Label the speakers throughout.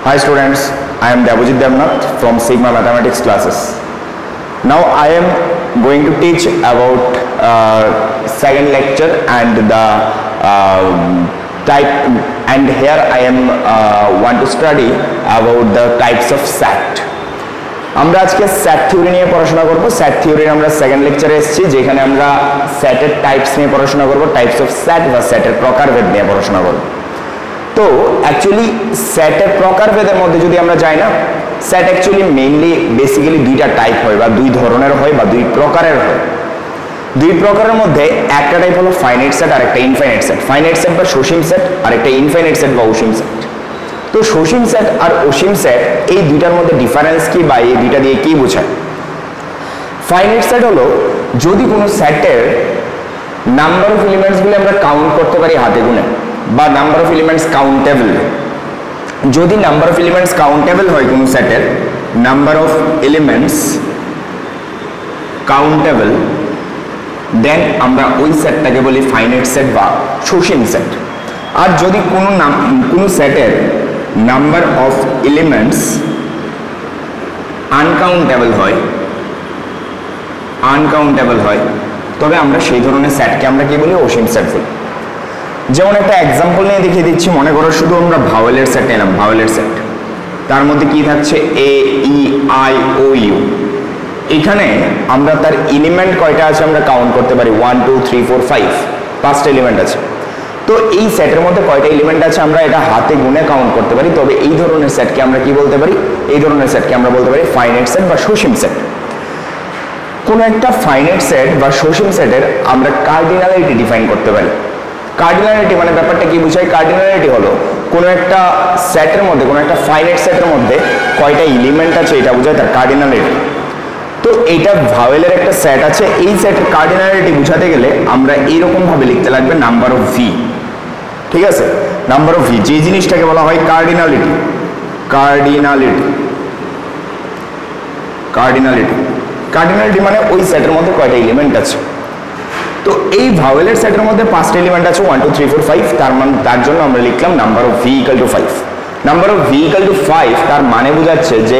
Speaker 1: Hi students, I am Devajit Devnath from Sigma Mathematics classes. Now I am going to teach about second lecture and the type, and here I am want to study about the types of set. আমরা আজকে set theory নিয়ে পড়াশোনা করব। Set থিওরির আমরা second লেকচারে এসেছি, যেখানে আমরা সেটের টাইপস নিয়ে পড়াশোনা করব, টাইপস অফ সেট বা সেটের প্রকারভেদ নিয়ে পড়াশোনা করব। তো অ্যাকচুয়ালি সেটের প্রকারভেদের মধ্যে যদি আমরা যাই না, সেট অ্যাকচুয়ালি মেইনলি বেসিক্যালি দুইটা টাইপ হয় বা দুই ধরনের হয় বা দুই প্রকারের হয়। দুই প্রকারের মধ্যে একটা টাইপ হলো ফাইনাইট সেট আর একটা ইনফাইনাইট সেট। ফাইনাইট সেট বা সসীম সেট আর একটা ইনফাইনাইট সেট বা অসীম সেট। তো সসীম সেট আর অসীম সেট এই দুইটার মধ্যে ডিফারেন্স কি বা এই দুইটা দিয়ে কি বোঝায়? ফাইনাইট সেট হলো যদি কোনো সেটের নাম্বার অফ এলিমেন্টসগুলো আমরা কাউন্ট করতে পারি হাতে গুনে, বা নাম্বার অফ এলিমেন্টস কাউন্টেবল। যদি নাম্বার অফ এলিমেন্টস কাউন্টেবল হয় কোনো সেটের, নাম্বার অফ এলিমেন্টস কাউন্টেবল, দেন আমরা ওই সেটটাকে বলি ফাইনাইট সেট বা সসীম সেট। আর যদি কোনো সেটের নাম্বার অফ এলিমেন্টস আনকাউন্টেবল হয়, তবে আমরা সেই ধরনের সেটকে আমরা কি বলি? অসীম সেট বলি। যেমন একটা এক্সাম্পল নিয়ে দেখিয়ে দিচ্ছি। মনে করো শুধু আমরা ভাওয়েলের সেট নিলাম, ভাওয়েলের সেট। তার মধ্যে কি থাকছে? এ, ই, আই, ও, ইউ। এখানে আমরা তার এলিমেন্ট কয়টা আছে আমরা কাউন্ট করতে পারি। 1 2 3 4 5, 5টা এলিমেন্ট আছে। তো এই সেটের মধ্যে কয়টা এলিমেন্ট আছে আমরা এটা হাতে গুনে কাউন্ট করতে পারি। তবে এই ধরনের সেটকে আমরা কি বলতে পারি? এই ধরনের সেটকে আমরা বলতে পারি ফাইনাইট সেট বা সসীম সেট। কোন একটা ফাইনাইট সেট বা সসীম সেটের আমরা কার্ডিনালিটি ডিফাইন করতে পারি। কার্ডিনালিটি মানে ব্যাপারটা কি বোঝায়? কার্ডিনালিটি হলো কোনো একটা সেটের মধ্যে, কোনো একটা ফাইনাইট সেটের মধ্যে কয়টা এলিমেন্ট আছে এটা বোঝায় তার কার্ডিনালিটি। তো এইটা ভাওয়েলের একটা সেট আছে, এই সেটের কার্ডিনালিটি বোঝাতে গেলে আমরা এইরকম ভাবে লিখতে লাগবে নাম্বার অফ ভি। ঠিক আছে, নাম্বার অফ ভি, যে জিনিসটাকে বলা হয় কার্ডিনালিটি। কার্ডিনালিটি মানে ওই সেটের মধ্যে কয়টা এলিমেন্ট আছে। তো এই ভাওয়েলের সেটের মধ্যে 5টা এলিমেন্ট আছে, 1 2 3 4 5। তার জন্য আমরা লিখলাম number of V equal to 5। Number of V equal to 5 তার মানে বোঝাচ্ছে যে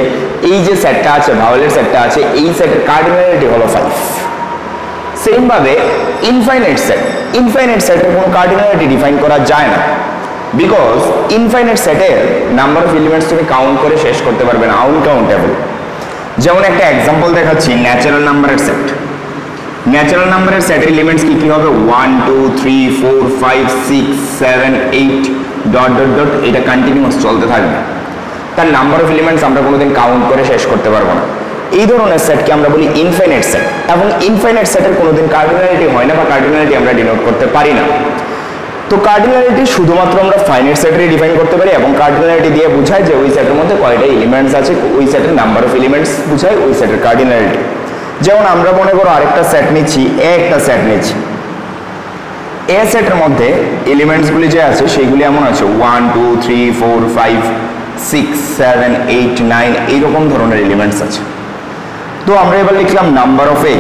Speaker 1: এই যে সেটটা আছে, ভাওয়েলের সেটটা আছে, এই সেটের কার্ডিনালিটি হলো 5। সেম ভাবে ইনফাইনাইট সেটের কোনো কার্ডিনালিটি ডিফাইন করা যায় না, বিকজ ইনফাইনাইট সেটের নাম্বার অফ এলিমেন্টস তুমি কাউন্ট করে শেষ করতে পারবে না, আনকাউন্টেবল। যেমন একটা এক্সাম্পল দেখাচ্ছি, ন্যাচারাল নাম্বারের সেট। ন্যাচারাল নাম্বারের সেটের এলিমেন্টস কি হবে? 1 2 3 4 5 6 7 8 ডট ডট ডট, এটা কন্টিনিউয়াস চলতে থাকবে। তার নাম্বার অফ এলিমেন্টস আমরা কোনোদিন কাউন্ট করে শেষ করতে পারবো না। এই ধরনের সেটকে আমরা বলি ইনফাইনাইট সেট। এবং ইনফাইনাইট সেটের কোনোদিন কার্ডিনালিটি হয় না বা কার্ডিনালিটি আমরা ডিনোট করতে পারি না। তো কার্ডিনালিটি শুধুমাত্র আমরা ফাইনাইট সেটেরই ডিফাইন করতে পারি, এবং কার্ডিনালিটি দিয়ে বোঝায় যে ওই সেটের মধ্যে কয়টা এলিমেন্টস আছে, ওই সেটের নাম্বার অফ এলিমেন্টস বোঝায় ওই সেটের কার্ডিনালিটি। যেমন আমরা মনে করো আরেকটা সেট নিচ্ছি, একটা সেট নিচ্ছি। এ সেটের মধ্যে এলিমেন্টসগুলি যে আছে সেইগুলি এমন আছে 1 2 3 4 5 6 7 8 9, এইরকম ধরনের এলিমেন্টস আছে। তো আমরা এবার লিখলাম number of A.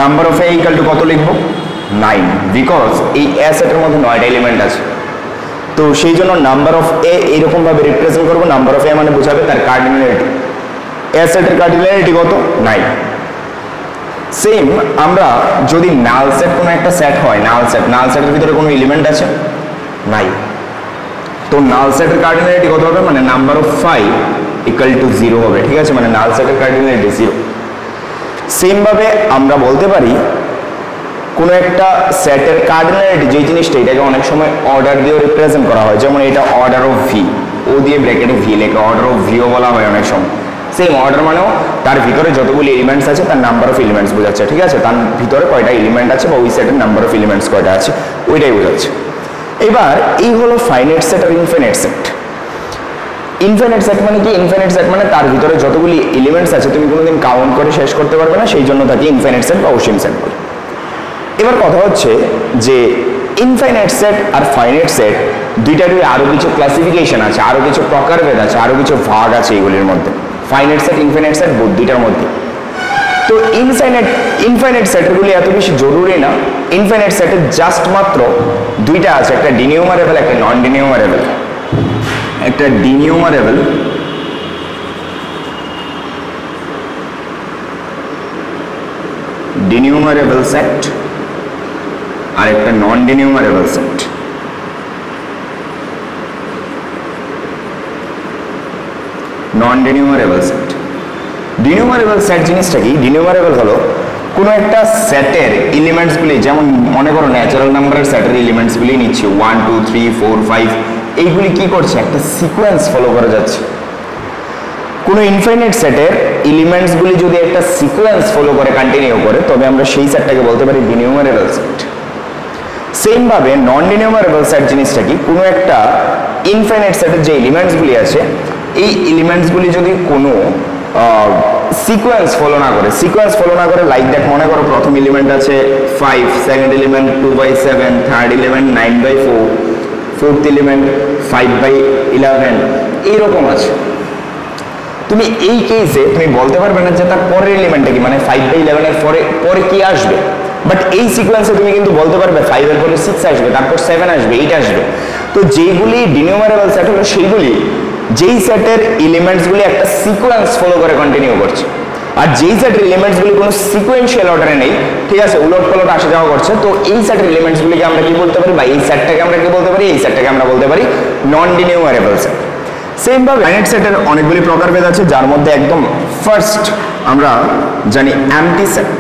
Speaker 1: Number of A equal to কত লিখবো? 9, বিকজ এই এ সেটের মধ্যে 9টা এলিমেন্ট আছে। তো সেই জন্য নাম্বার অফ এ এইরকম ভাবে রিপ্রেজেন্ট করবো। নাম্বার অফ এ মানে বোঝাবে তার কার্ডিনালিটি। এ সেটের কার্ডিনালিটি কত? 9। সেম আমরা যদি নাল সেট কোনো একটা সেট হয়, নাল সেটের ভিতরে কোনো এলিমেন্ট আছে? নাই। তো নাল সেটের কার্ডিনালিটি কত হবে? মানে নাম্বার অফ 5 ইকুয়াল টু 0 হবে। ঠিক আছে, মানে নাল সেটের কার্ডিনালিটি 0। সেম ভাবে আমরা বলতে পারি কোনো একটা সেটের কার্ডিনালিটি যে জিনিসটা, এটাকে অনেক সময় অর্ডার দিয়েও রিপ্রেজেন্ট করা হয়। যেমন এটা অর্ডার অফ ভি, ও দিয়ে ব্র্যাকেটে ভি লেখা অর্ডার অফ ভিও বলা হয় অনেক সময়। সেম অর্ডার মানেও তার ভিতরে যতগুলি এলিমেন্টস আছে তার নাম্বার অফ এলিমেন্টস বোঝাচ্ছে। ঠিক আছে, তার ভিতরে কয়টা এলিমেন্ট আছে বা ওই সেটের নাম্বার অফ এলিমেন্টস কয়টা আছে ওইটাই বোঝাচ্ছে। এবার এই হলো ফাইনাইট সেট আর ইনফাইনাইট সেট। ইনফাইনাইট সেট মানে কি? ইনফাইনাইট সেট মানে তার ভিতরে যতগুলি এলিমেন্টস আছে তুমি কোনোদিন কাউন্ট করে শেষ করতে পারবে না, সেই জন্য তাকে ইনফাইনাইট সেট বা অসীম সেট বলে। এবার কথা হচ্ছে যে ইনফাইনাইট সেট আর ফাইনাইট সেট দুইটারই আরো কিছু ক্লাসিফিকেশন আছে, আরো কিছু প্রকারভেদ আছে, আরো কিছু ভাগ আছে এগুলির মধ্যে। ফাইনাইট সেট, ইনফাইনাইট সেট দুইটার মধ্যে। তো ইনফাইনাইট সেটগুলি এত বেশি জরুরি না। ইনফাইনাইট সেটের জাস্ট মাত্র দুইটা আছে, একটা ডিনিউমারেবল, একটা নন ডিনিউমারেবল। একটা ডিনিউমারেবল সেট আর একটা নন ডিনিউমারেবল সেট। নন ডিনিউমারেবল সেট, ডিনিউমারেবল সেট জিনিসটা কি? ডিনিউমারেবল হলো কোনো একটা সেটের এলিমেন্টসগুলি, যেমন মনে করো ন্যাচারাল নাম্বারের সেটের এলিমেন্টসগুলি নিচ্ছি 1 2 3 4 5, এইগুলি কি করছে? একটা সিকোয়েন্স ফলো করে যাচ্ছে। কোনো ইনফাইনাইট সেটের এলিমেন্টসগুলি যদি একটা সিকোয়েন্স ফলো করে কন্টিনিউ করে, তবে আমরা সেই সেটটাকে বলতে পারি ডিনিউমারেবল সেট। সেম ভাবে নন ডিনিউমারেবল সেট জিনিসটা কি? কোনো একটা ইনফাইনাইট সেটের যে এলিমেন্টসগুলি আছে, এই এলিমেন্টসগুলি যদি কোনো সিকোয়েন্স ফলো না করে, লাইক দ্যাট, মনে করো প্রথম এলিমেন্ট আছে 5, second element 2/7, third element 9/4, fourth element 5/11, এইরকম আছে। তুমি এই কেসে তুমি বলতে পারবে না যে তার পরের এলিমেন্টটা কি, মানে 5/11 এর পরে কি আসবে, বাট এই সিকোয়েন্সে তুমি কিন্তু বলতে পারবে 5 এর পরে 6 আসবে, তারপর 7 আসবে, 8 আসবে। তো যেগুলি ডিনিউমারেবল সেট হলো সেইগুলি যেই সেটের এলিমেন্টসগুলি একটা সিকোয়েন্স ফলো করে কন্টিনিউ করছে, আর যেই সেটের এলিমেন্টসগুলি কোনো সিকোয়েন্সিয়াল অর্ডারে নেই, ঠিক আছে, উলট পালট আসা যাওয়া করছে, তো এই সেটের এলিমেন্টসগুলিকে আমরা কি বলতে পারি, বা এই সেটটাকে আমরা কি বলতে পারি? এই সেটটাকে আমরা বলতে পারি নন ডিনিউমারেবল সেট। সেম ভাবে ফাইনাইট সেটের অনেকগুলি প্রকারভেদ আছে, যার মধ্যে একদম ফার্স্ট আমরা জানি এমটি সেট।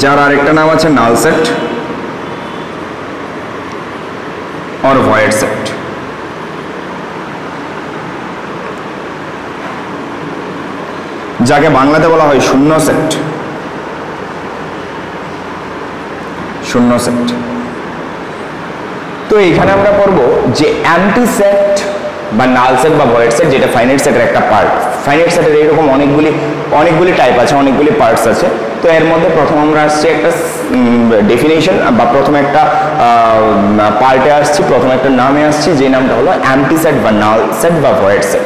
Speaker 1: যার আরেকটা নাম আছে নাল সেট और void set। যাকে বাংলাতে বলা হয় শূন্য সেট। তো এখানে আমরা পড়ব যে এমটি সেট বা নাল সেট বা ভয়েড সেট, যেটা ফাইনাইট সেটের একটা পার্ট। ফাইনাইট সেটের এরকম অনেকগুলি টাইপ আছে, অনেকগুলি পার্টস আছে। তো এর মধ্যে প্রথম আমরা আসছি একটা ডেফিনেশন, বা প্রথম একটা পার্টে আসছি, প্রথম একটা নামে আসছি, যে নামটা হলো এমটি সেট বা নাল সেট বা ভয়েড সেট,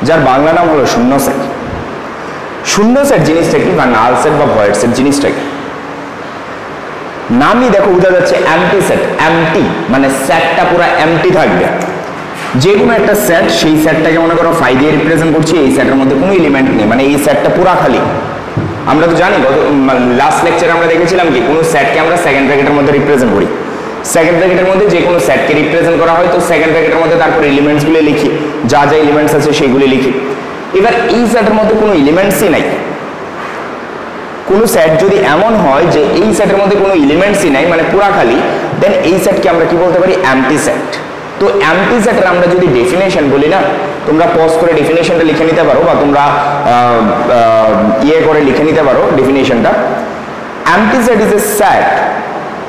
Speaker 1: যার বাংলা নাম হলো শূন্য সেট। শূন্য সেট জিনিসটা কি, বা নাল সেট বা ভয়েড সেট জিনিসটা কি? নামই দেখো বোঝা যাচ্ছে এমটি সেট। এমটি মানে সেটটা পুরো এমটি থাকবে। যে কোনো একটা সেট, সেই সেটটাকে মনে করো 5 দিয়ে রিপ্রেজেন্ট করছি, এই সেটের মধ্যে কোনো এলিমেন্ট নেই, মানে এই সেটটা পুরো খালি। আমরা তো জানি লাস্ট লেকচারে আমরা দেখেছিলাম কি, কোনো সেটকে আমরা সেকেন্ড ব্র্যাকেটের মধ্যে রিপ্রেজেন্ট করি। সেকেন্ড ব্র্যাকেটের মধ্যে যে কোনো সেটকে রিপ্রেজেন্ট করা হয়, তো সেকেন্ড ব্র্যাকেটের মধ্যে তারপর এলিমেন্টসগুলো লিখি, যা যা এলিমেন্টস আছে সেইগুলি লিখি। এবার এই সেটের মধ্যে কোনো এলিমেন্টসই নাই, কোনো সেট যদি এমন হয় যে এই সেটের মধ্যে কোনো এলিমেন্টসই নাই, মানে পুরা খালি, দেন এই সেটকে আমরা কি বলতে পারি? MT set. তো এমটি সেটের আমরা যদি ডেফিনেশন বলি না, তোমরা পজ করে ডেফিনেশনটা লিখে নিতে পারো, বা তোমরা করে লিখে নিতে পারো ডেফিনেশনটা। Empty set is a set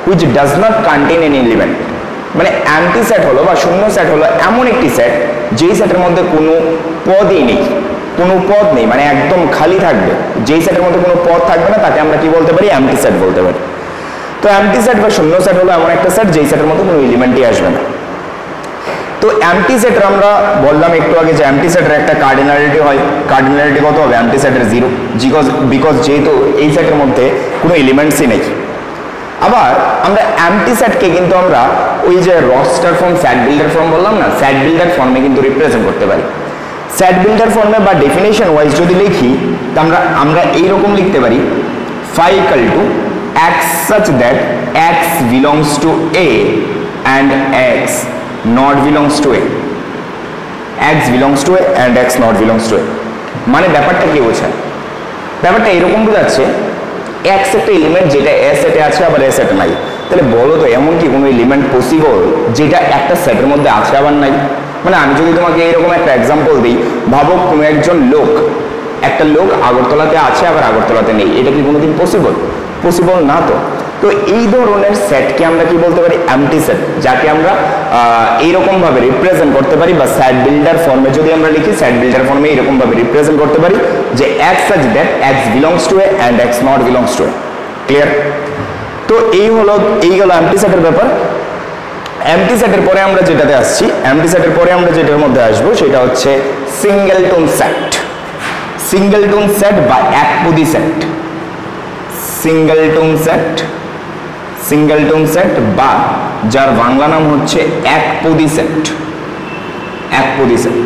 Speaker 1: which does not contain any element. মানে এমটি সেট হলো বা শূন্য সেট হলো এমন একটি সেট যেই সেটের মধ্যে কোনো পদই নেই, মানে একদম খালি থাকবে। যেই সেটের মধ্যে কোনো পদ থাকবে না, তাকে আমরা কি বলতে পারি? এমটি সেট বলতে পারি। তো এমটি সেট বা শূন্য সেট হলো এমন একটা সেট যেই সেটের মধ্যে কোনো এলিমেন্টই আসবে না। তো এমটি সেটের আমরা বললাম একটু আগে যে এমটি সেটের একটা কার্ডিনালিটি হয়। কার্ডিনালিটি কত হবে? এমটি সেটের 0, বিকজ যেহেতু এই সেটের মধ্যে কোনো এলিমেন্টসই নেই। আবার আমরা এমটি সেটকে কিন্তু আমরা ওই যে Roaster form, set builder form বললাম না, সেট বিল্ডার ফর্মে কিন্তু রিপ্রেজেন্ট করতে পারি। সেট বিল্ডার ফর্মে বা ডেফিনেশন ওয়াইজ যদি লিখি, তো আমরা এইরকম লিখতে পারি, phi equal to x such that x belongs to A and x not belongs to A, x belongs to A and x not belongs to A। মানে ব্যাপারটা কি বোঝায়? ব্যাপারটা এরকম বোঝাচ্ছে x একটা এলিমেন্ট যেটা A সেটে আছে আবার A সেটে নাই। তাহলে বলো তো এমন কি কোনো এলিমেন্ট পসিবল যেটা একটা সেটের মধ্যে আছে আবার নাই? মানে আমি যদি তোমাকে এরকম একটা এক্সাম্পল দিই, ভাবো কোনো একজন লোক, একটা লোক আগরতলাতে আছে আবার আগরতলাতে নেই, এটা কি কোনোদিন পসিবল না। তো এই ধরনের সেটকে আমরা কি বলতে পারি? এমটি সেট, যাকে আমরা এইরকম ভাবে রিপ্রেজেন্ট করতে পারি, বা সেট বিল্ডার ফর্মে যদি আমরা লিখি, সেট বিল্ডার ফর্মে এরকম ভাবে রিপ্রেজেন্ট করতে পারি যে x such that x belongs to A and x not belongs to A। Clear? তো এই গেল এমটি সেটের ব্যাপার। এমটি সেটের পরে আমরা যেটাতে আসছি, এমটি সেটের পরে আমরা যেটার মধ্যে আসবো সেটা হচ্ছে সিঙ্গেলটন সেট। সিঙ্গেলটন সেট বা একপদী set. Singleton set, singleton set বা যার বাংলা নাম হচ্ছে একপদী সেট। একপদী সেট।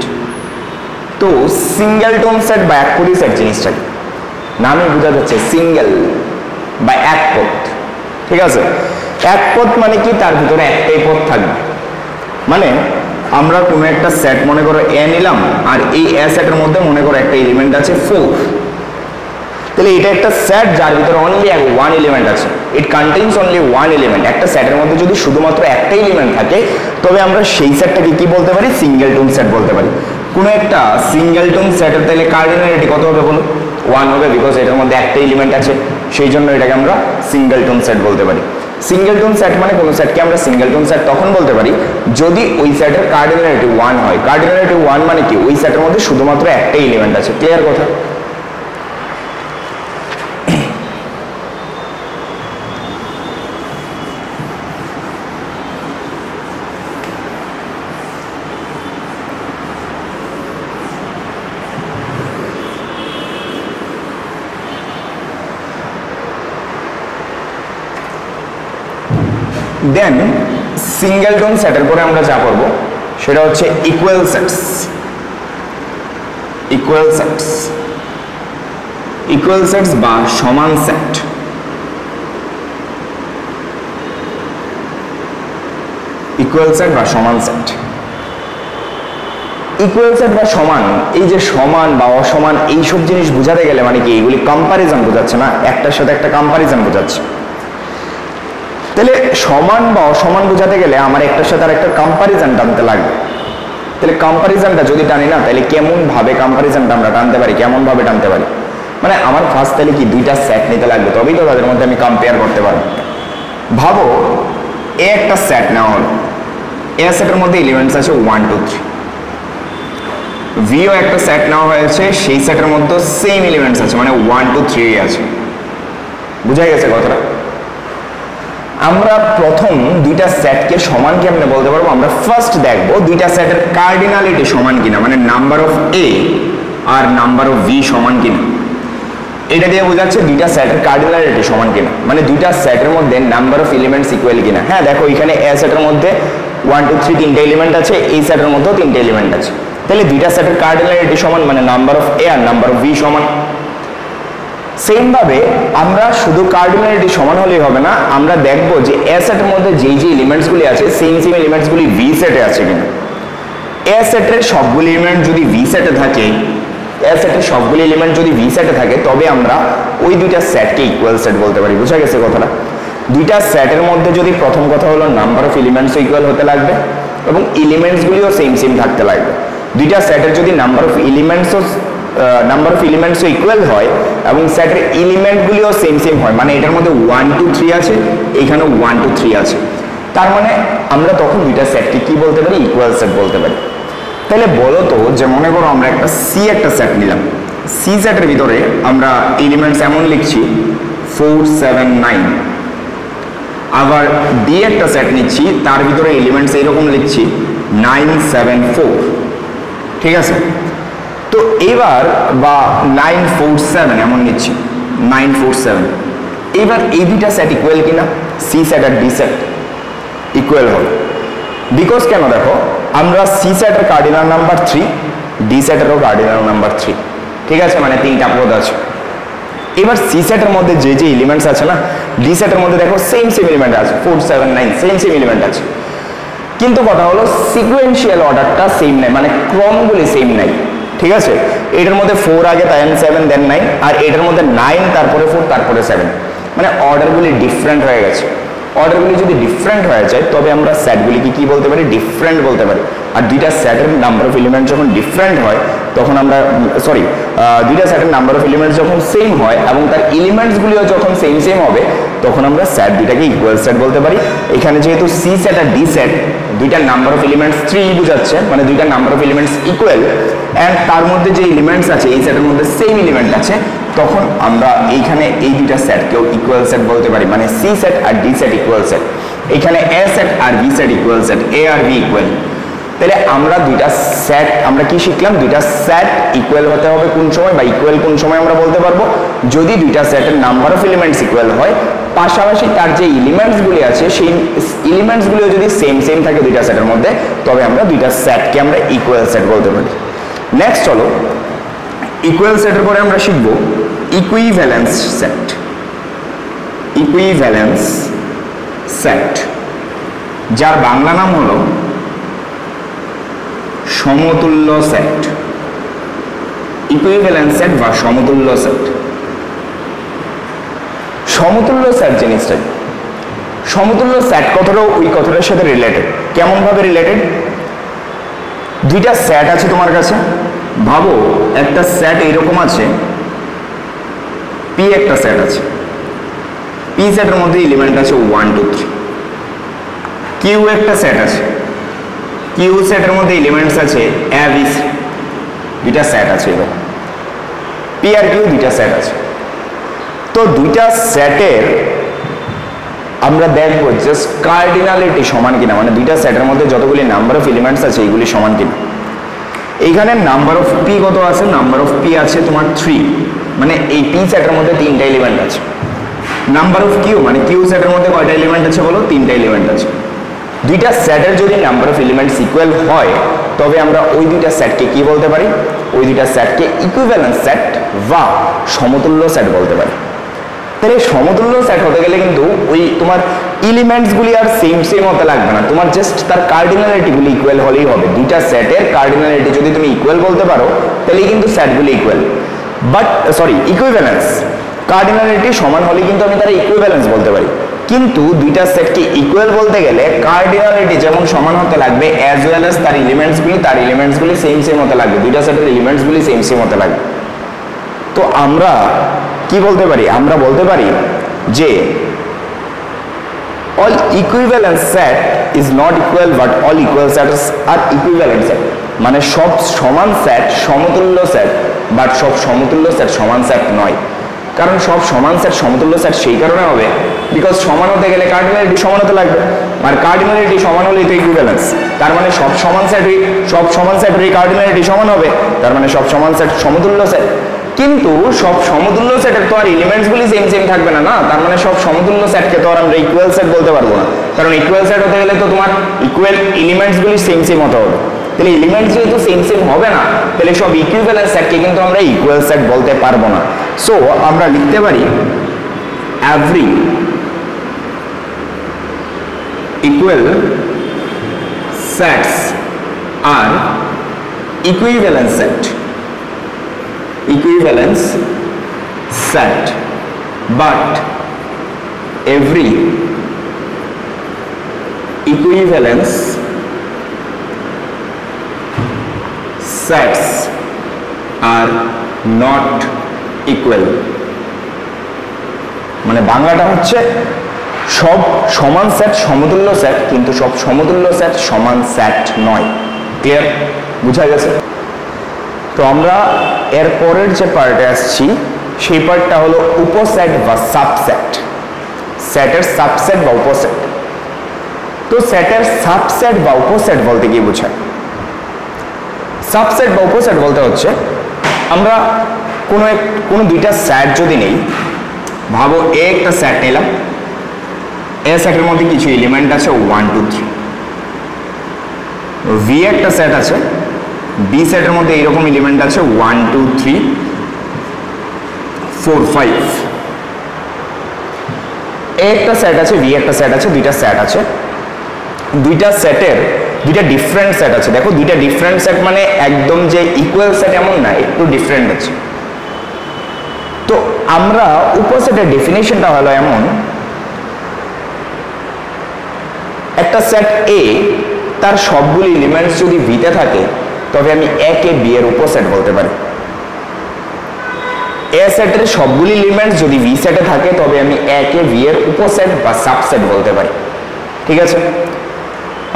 Speaker 1: তো সিঙ্গেলটন সেট বা একপদী সেট জিনিসটা কি? নামে বোঝা যাচ্ছে সিঙ্গেল বা এক পদ, ঠিক আছে? এক পদ মানে কি? তার ভিতরে একটাই পদ থাকবে। মানে আমরা কোনো একটা সেট মনে করো এ নিলাম, আর এই এ সেটের মধ্যে মনে করো একটা এলিমেন্ট আছে 4, তাহলে এটা একটা সেট যার ভিতরে অনলি ওয়ান এলিমেন্ট আছে। ইট কন্টেইনস অনলি ওয়ান এলিমেন্ট। একটা সেটের মধ্যে যদি শুধুমাত্র একটা এলিমেন্ট থাকে তবে আমরা সেই সেটটাকে কি বলতে পারি? সিঙ্গেলটন সেট বলতে পারি। কোনো একটা সিঙ্গেলটন সেটের তাহলে কার্ডিনালিটি কত হবে বলো? 1 হবে, বিকজ এটার মধ্যে একটা এলিমেন্ট আছে, সেই জন্য এটাকে আমরা সিঙ্গেলটন সেট বলতে পারি। সিঙ্গেলটন সেট মানে কোনো সেটকে আমরা সিঙ্গেলটন সেট তখন বলতে পারি যদি ওই সেটের কার্ডিনালিটি 1 হয়। কার্ডিনালিটি 1 মানে কি? ওই সেটের মধ্যে শুধুমাত্র একটা এলিমেন্ট আছে। ক্লিয়ার কথা? দেন সিঙ্গেলটন সেটের পরে আমরা যা করব সেটা হচ্ছে equal sets. Equal sets, equal sets বা সমান সেট। ইকুয়াল সেট বা সমান সেট। ইকুয়াল সেট বা সমান, এই যে সমান বা অসমান এইসব জিনিস বোঝাতে গেলে মানে কি এগুলি কম্পারিজন বোঝাচ্ছে না, একটার সাথে একটা কম্পারিজন বোঝাচ্ছে। তাহলে সমান বা অসমান বোঝাতে গেলে আমার একটার সাথে আর একটা কম্পারিজন টানতে লাগবে। তাহলে কম্পারিজনটা যদি টানি না, তাহলে কেমন ভাবে কম্পারিজনটা আমরা টানতে পারি? কেমন ভাবে টানতে পারি? মানে আমার ফার্স্ট তাহলে কি দুইটা সেট নিতে লাগবে, তবেই তো তাদের মধ্যে আমি কম্পেয়ার করতে পারবো। ভাবো এ একটা সেট নেওয়া হলো, এ সেটের মধ্যে এলিমেন্টস আছে 1 2 3। ভিও একটা সেট নেওয়া হয়েছে, সেই সেটের মধ্যে সেম এলিমেন্টস আছে, মানে 1 2 3 আছে। বুঝা গেছে কথাটা? আমরা প্রথম দুইটা সেটকে সমান কেমনে বলতে পারবো? আমরা ফার্স্ট দেখবো দুইটা সেটের কার্ডিনালিটি সমান কিনা, মানে নাম্বার অফ এ আর নাম্বার অফ ভি সমান কিনা। এটা দিয়ে বোঝাচ্ছে দুইটা সেটের কার্ডিনালিটি সমান কিনা, মানে দুইটা সেটের মধ্যে নাম্বার অফ এলিমেন্টস ইকুয়াল কিনা। হ্যাঁ দেখো এখানে এ সেটের মধ্যে 1 2 3 তিনটে এলিমেন্ট আছে, এই সেটের মধ্যেও তিনটে এলিমেন্ট আছে। তাহলে দুইটা সেটের কার্ডিনালিটি সমান, মানে নাম্বার অফ এ আর নাম্বার অফ ভি সমান। সেম ভাবে আমরা শুধু কার্ডিনালিটি সমান হলেই হবে না, আমরা দেখবো যে এ সেটের মধ্যে যেই যে এলিমেন্টসগুলি আছে সেম সেম এলিমেন্টসগুলি ভি সেটে আছে কিনা। এ সেটের সবগুলি এলিমেন্ট যদি ভি সেটে থাকে, এ সেটের সবগুলি এলিমেন্ট যদি ভি সেটে থাকে তবে আমরা ওই দুইটা সেটকে ইকুয়াল সেট বলতে পারি। বুঝা গেছে কথাটা? দুইটা সেটের মধ্যে যদি প্রথম কথা হলো নাম্বার অফ এলিমেন্টস ইকুয়াল হতে লাগবে এবং এলিমেন্টসগুলিও সেম সেম থাকতে লাগবে। দুইটা সেটের যদি নাম্বার অফ এলিমেন্টসও ইকুয়াল হয় এবং সেটের এলিমেন্টগুলিও সেম সেম হয়, মানে এটার মধ্যে 1 2 3 আছে, এখানেও 1 2 3 আছে, তার মানে আমরা তখন দুইটা সেটকে কি বলতে পারি? ইকুয়াল সেট বলতে পারি। তাহলে বলো তো যে মনে করো আমরা একটা সেট নিলাম, সি সেটের ভিতরে আমরা এলিমেন্টস এমন লিখছি 4 7 9। আবার ডি একটা সেট নিচ্ছি, তার ভিতরে এলিমেন্টস এইরকম লিখছি 9 7 4। ঠিক আছে? তো এবার বা 9 4 7 এমন নিচ্ছি 9 4 7। এবার এই দুইটা সেট ইকুয়াল কিনা? সি সেট আর ডি সেট ইকুয়াল হবে। বিকজ কেন? দেখো আমরা সি সেটের কার্ডিনাল নাম্বার 3, ডি সেটেরও কার্ডিনাল নাম্বার 3। ঠিক আছে? মানে তিনটা পদ আছে। এবার সি সেটের মধ্যে যে যে এলিমেন্টস আছে না, ডি সেটের মধ্যে দেখো সেম সেম এলিমেন্ট আছে 4 7 9, সেম সেম এলিমেন্ট আছে, কিন্তু কথা হলো সিকোয়েন্সিয়াল অর্ডারটা সেম নাই, মানে ক্রমগুলি সেম নাই। ঠিক আছে? এটার মধ্যে 4 আগে, দেন 7 দেন 9, আর এটার মধ্যে 9 তারপরে 4 তারপরে 7, মানে অর্ডারগুলি ডিফারেন্ট হয়ে গেছে। অর্ডারগুলি যদি ডিফারেন্ট হয়ে যায় তবে আমরা সেটগুলিকে কি বলতে পারি? ডিফারেন্ট বলতে পারি। আর দুইটা সেটের নাম্বার অফ এলিমেন্ট যখন ডিফারেন্ট হয় তখন আমরা দুইটা সেটের নাম্বার অফ এলিমেন্টস যখন সেম হয় এবং তার এলিমেন্টসগুলিও যখন সেম সেম হবে তখন আমরা সেট দুইটাকে ইকুয়াল সেট বলতে পারি। এখানে যেহেতু সি সেট আর ডি সেট দুইটার নাম্বার অফ এলিমেন্টস 3 বোঝাচ্ছে, মানে দুইটার number of elements equal, and তার মধ্যে যে এলিমেন্টস আছে এই সেটের মধ্যে সেম এলিমেন্ট আছে, তখন আমরা এইখানে এই দুইটা সেটকেও ইকুয়াল সেট বলতে পারি, মানে সি সেট আর ডি সেট ইকুয়াল সেট। এখানে এ সেট আর বি সেট ইকুয়াল সেট, এ আর বি ইকুয়াল। তাহলে আমরা দুইটা সেট আমরা কি শিখলাম? দুইটা সেট ইকুয়াল হতে হবে কোন সময়, বা ইকুয়াল কোন সময় আমরা বলতে পারবো? যদি দুইটা সেটের নাম্বার অফ এলিমেন্টস ইকুয়াল হয়, পাশাপাশি তার যে এলিমেন্টসগুলি আছে সেই এলিমেন্টসগুলিও যদি সেম থাকে দুইটা সেটের মধ্যে, তবে আমরা দুইটা সেটকে আমরা ইকুয়াল সেট বলতে পারি। নেক্সট হলো ইকুয়াল সেটের পরে আমরা শিখব ইকুইভ্যালেন্স সেট। ইকুইভ্যালেন্স সেট, যার বাংলা নাম হলো সমতুল্য সেট। ইকুইভ্যালেন্স সেট বা সমতুল্য সেট। সমতুল্য সেট জিনিসটা, সমতুল্য সেট কথাটাও ওই কথাটার সাথে রিলেটেড। কেমন ভাবে রিলেটেড? দুইটা সেট আছে তোমার কাছে, ভাবো একটা সেট এরকম আছে, পি একটা সেট আছে, পি সেটের মধ্যে এলিমেন্ট আছে 1 2 3। কিউ একটা সেট আছে, কিউ সেটের মধ্যে এলিমেন্টস আছে এ বি সি। দুইটা সেট আছে এরকম, পি আর কিউ দুইটা সেট আছে। তো দুইটা সেটের আমরা দেখবো জাস্ট কার্ডিনালিটি সমান কিনা, মানে দুইটা সেটের মধ্যে যতগুলি নাম্বার অফ এলিমেন্টস আছে এইগুলি সমান কিনা। এইখানে নাম্বার অফ পি কত আছে? নাম্বার অফ পি আছে তোমার 3, মানে এই পি সেটের মধ্যে 3টা এলিমেন্ট আছে। নাম্বার অফ কিউ মানে কিউ সেটের মধ্যে কয়টা এলিমেন্ট আছে বলো? 3টা এলিমেন্ট আছে। দুইটা সেটের যদি নাম্বার অফ এলিমেন্টস ইকুয়াল হয় তবে আমরা ওই দুইটা সেটকে কি বলতে পারি? ওই দুইটা সেটকে ইকুইভ্যালেন্স সেট বা সমতুল্য সেট বলতে পারি। তাহলে সমতুল্য সেট হতে গেলে কিন্তু ওই তোমার এলিমেন্টসগুলি আর সেম হতে লাগবে না, তোমার জাস্ট তার কার্ডিনালিটিগুলি ইকুয়াল হলেই হবে। দুইটা সেটের কার্ডিনালিটি যদি তুমি ইকুয়াল বলতে পারো তাহলে কিন্তু সেটগুলি equal. But sorry, equivalence, cardinality সমান হলে কিন্তু আমি তারা ইকুইভ্যালেন্স বলতে পারি। কিন্তু দুইটা সেটকে ইকুয়াল বলতে গেলে কার্ডিনালিটি যেমন সমান হতে লাগবে অ্যাজ ওয়েল অ্যাজ তার এলিমেন্টসগুলি সেম হতে লাগবে। দুইটা সেটের এলিমেন্টসগুলি সেম হতে লাগবে। তো আমরা কি বলতে পারি? আমরা বলতে পারি যে all equivalent set is not equal but all equal sets are equivalent set। মানে সব সমান সেট সমতুল্য সেট, বাট সব সমতুল্য সেট সমান সেট নয়। কারণ সব সমান সেট সমতুল্য সেট সেই কারণে হবে বিকজ সমান হতে গেলে কার্ডিনালিটি সমান হতে লাগবে, আর কার্ডিনালিটি সমান হলেই তো ইকুইভ্যালেন্স। তার মানে সব সমান সেটেরই কার্ডিনালিটি সমান হবে, তার মানে সব সমান সেট সমতুল্য সেট। কিন্তু সব সমতুল্য সেটের তো আর এলিমেন্টসগুলি সেম থাকবে না, তার মানে সব সমতুল্য সেটকে তো আর আমরা ইকুয়াল সেট বলতে পারবো না, কারণ ইকুয়াল সেট হতে গেলে তো তোমার ইকুয়াল এলিমেন্টসগুলি সেম হতে হবে। তাহলে এলিমেন্টস যেহেতু সেম হবে না, তাহলে সব ইকুইভ্যালেন্স সেটকে কিন্তু আমরা ইকুয়াল সেট বলতে পারবো না। সো আমরা লিখতে পারি every equal sets are equivalence set, but every equivalence sets are not equal। মানে বাংলাটা হচ্ছে সব সমান সেট সমতুল্য সেট, কিন্তু সব সমতুল্য সেট সমান সেট নয়। ক্লিয়ার? বুঝা গেছে? তো আমরা এর পরের যে পার্টে আসছি সেই পার্টটা হলো উপসেট বা সাবসেট। সেটের সাবসেট বা উপসেট। তো সেটের সাবসেট বা উপসেট বলতে কি বোঝায়? সাবসেট বা উপসেট বলতে হচ্ছে আমরা কোনো দুইটা সেট যদি নেই, ভাবো এ একটা সেট নিলাম, এ সেটের মধ্যে কিছু এলিমেন্ট আছে 1 2 3, ভি একটা সেট আছে, বি সেটের মধ্যে এইরকম এলিমেন্ট আছে 1 2 3 4 5। এ একটা সেট আছে, ভি একটা সেট আছে, দুইটা সেট আছে, দুইটা সেটের দুইটা ডিফারেন্ট সেট আছে। দেখো দুইটা ডিফারেন্ট সেট মানে একদম যে ইকুয়াল সেট এমন না, একটু ডিফারেন্ট আছে। তো আমরা উপসেটের ডেফিনেশনটা হলো এমন, একটা সেট এ তার সবগুলি এলিমেন্টস যদি ভিতে থাকে তবে আমি এ কে বি এর উপসেট বলতে পারি। এ সেটের সবগুলি এলিমেন্টস যদি ভি সেটে থাকে তবে আমি এ কে বি এর উপসেট বা সাবসেট বলতে পারি। ঠিক আছে?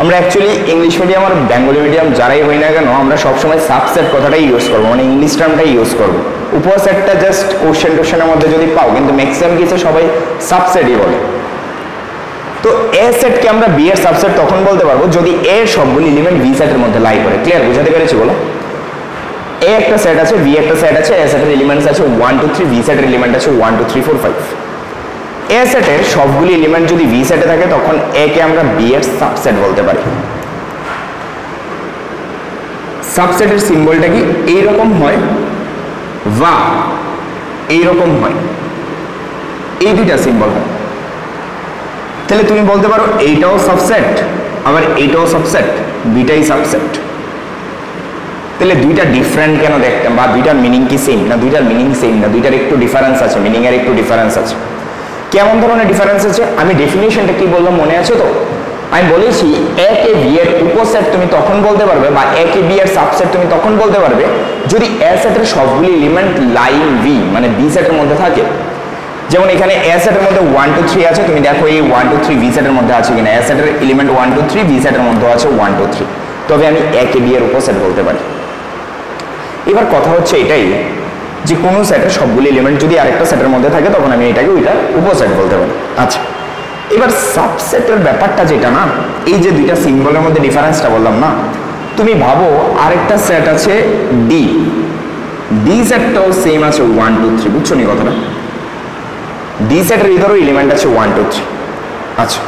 Speaker 1: আমরা অ্যাকচুয়ালি ইংলিশ মিডিয়াম আর বেঙ্গলি মিডিয়াম যারাই হই না কেন আমরা সবসময় সাবসেট কথাটাই ইউজ করবো, মানে ইংলিশ টার্মটাই ইউজ করবো। উপসেটটা জাস্ট কোশ্চেনের মধ্যে যদি পাও, কিন্তু ম্যাক্সিমাম কিছু সবাই সাবসেটই বলে। তো এ সেটকে আমরা বি এর সাবসেট তখন বলতে পারবো যদি এ এর সবগুলি এলিমেন্ট বি সেটের মধ্যে লাই করে। ক্লিয়ার? বুঝাতে পেরেছি বলো? এ একটা সেট আছে, বি একটা সেট আছে, এ সেটের এলিমেন্টস আছে 1 2 3, বি সেটের এলিমেন্ট আছে 1 2 3 4 5। এ সেটের সবগুলি এলিমেন্ট যদি ভি সেটে থাকে তখন এ কে আমরা বি এর সাবসেট বলতে পারি। সাবসেটের সিম্বলটা কি এইরকম হয় বা এইরকম হয়, এই দুইটা সিম্বল হয়। তাহলে তুমি বলতে পারো এইটাও সাবসেট আবার এইটাও সাবসেট, দুইটাই সাবসেট। তাহলে দুইটা ডিফারেন্ট কেন দেখতাম, বা দুইটার মিনিং কি সেম না? দুইটার মিনিং সেম না, দুইটার একটু ডিফারেন্স আছে, মিনিং এর একটু ডিফারেন্স আছে। কেমন ধরনের ডিফারেন্স আছে? আমি ডেফিনিশনটা কি বললাম মনে আছে তো? আমি বলেছি এ কে বি এর উপসেট তুমি তখন বলতে পারবে, বা এ কে বি এর সাবসেট তুমি তখন বলতে পারবে যদি এ সেটের সবগুলি এলিমেন্ট লাইন বি মানে বি সেটের মধ্যে থাকে। যেমন এখানে এ সেটের মধ্যে 1 2 3 আছে, তুমি দেখো এই 1 2 3 বি সেটের মধ্যে আছে কিনা। এ সেটের এলিমেন্ট 1 2 3, বি সেটের মধ্যে আছে 1 2 3, তবে আমি এ কে বি এর উপসেট বলতে পারি। এবার কথা হচ্ছে এটাই যে কোনো সেটের সবগুলি এলিমেন্ট যদি আরেকটা সেটের মধ্যে থাকে তখন আমি এটাকে ওইটার উপসেট বলতে পারি। আচ্ছা, এবার সাবসেটের ব্যাপারটা যেটা না, এই যে দুইটা সিম্বলের মধ্যে ডিফারেন্সটা বললাম না, তুমি ভাবো আরেকটা সেট আছে ডি, ডি সেটটাও সেম আছে 1 2 3, বুঝছো নি কথাটা? ডি সেটের ভিতরেও এলিমেন্ট আছে 1 2 3। আচ্ছা,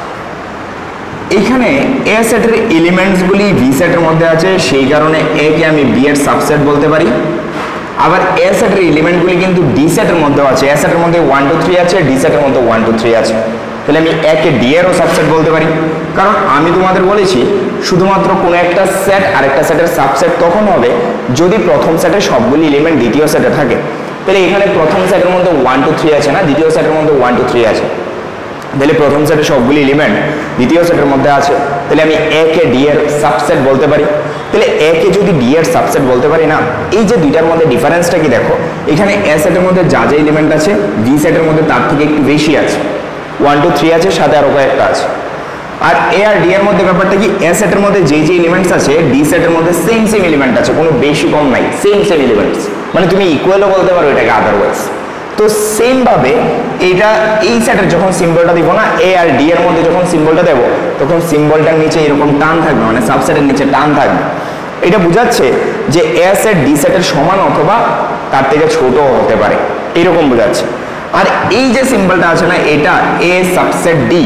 Speaker 1: এইখানে এ সেটের এলিমেন্টসগুলি ভি সেটের মধ্যে আছে, সেই কারণে এ কে আমি বি এর সাবসেট বলতে পারি। আবার এ সেটের এলিমেন্টগুলি কিন্তু ডি সেটের মধ্যেও আছে, এ সেটের মধ্যে 1 2 3 আছে, ডি সেটের মধ্যে 1 2 3 আছে, তাহলে আমি এ কে ডি এরও সাবসেট বলতে পারি। কারণ আমি তোমাদের বলেছি শুধুমাত্র কোনো একটা সেট আরেকটা সেটের সাবসেট তখন হবে যদি প্রথম সেটের সবগুলি এলিমেন্ট দ্বিতীয় সেটে থাকে। তাহলে এখানে প্রথম সেটের মধ্যে 1 2 3 আছে না, দ্বিতীয় সেটের মধ্যে 1 2 3 আছে, তাহলে প্রথম সেটের সবগুলি এলিমেন্ট দ্বিতীয় সেটের মধ্যে আছে, তাহলে আমি এ কে ডি এর সাবসেট বলতে পারি। তাহলে এ কে যদি ডি এর সাবসেট বলতে পারি না, এই যে দুইটার মধ্যে ডিফারেন্সটা কি দেখো, এখানে এ সেটের মধ্যে যা যা এলিমেন্ট আছে বি সেটের মধ্যে তার থেকে একটু বেশি আছে, 1 2 3 আছে, সাথে আরো কয়েকটা আছে। আর এ আর ডি এর মধ্যে ব্যাপারটা কি, এ সেটের মধ্যে যে যে এলিমেন্টস আছে ডি সেটের মধ্যে সেম সেম এলিমেন্ট আছে, কোনো বেশি কম নাই, সেম সেম এলিমেন্টস, মানে তুমি ইকুয়ালও বলতে পারো এটাকে আদারওয়াইজ। তো সেম ভাবে এটা এই সেটের যখন সিম্বলটা দিব না, এ আর ডি এর মধ্যে যখন সিম্বলটা দেব তখন সিম্বলটার নিচে এরকম টান থাকবে, মানে সাবসেটের নিচে টান থাকবে। এটা বোঝাচ্ছে যে এ সেট ডি সেটের সমান অথবা তার থেকে ছোট হতে পারে, এরকম বোঝাচ্ছে। আর এই যে সিম্বলটা আছে না, এটা এ সাবসেট ডি,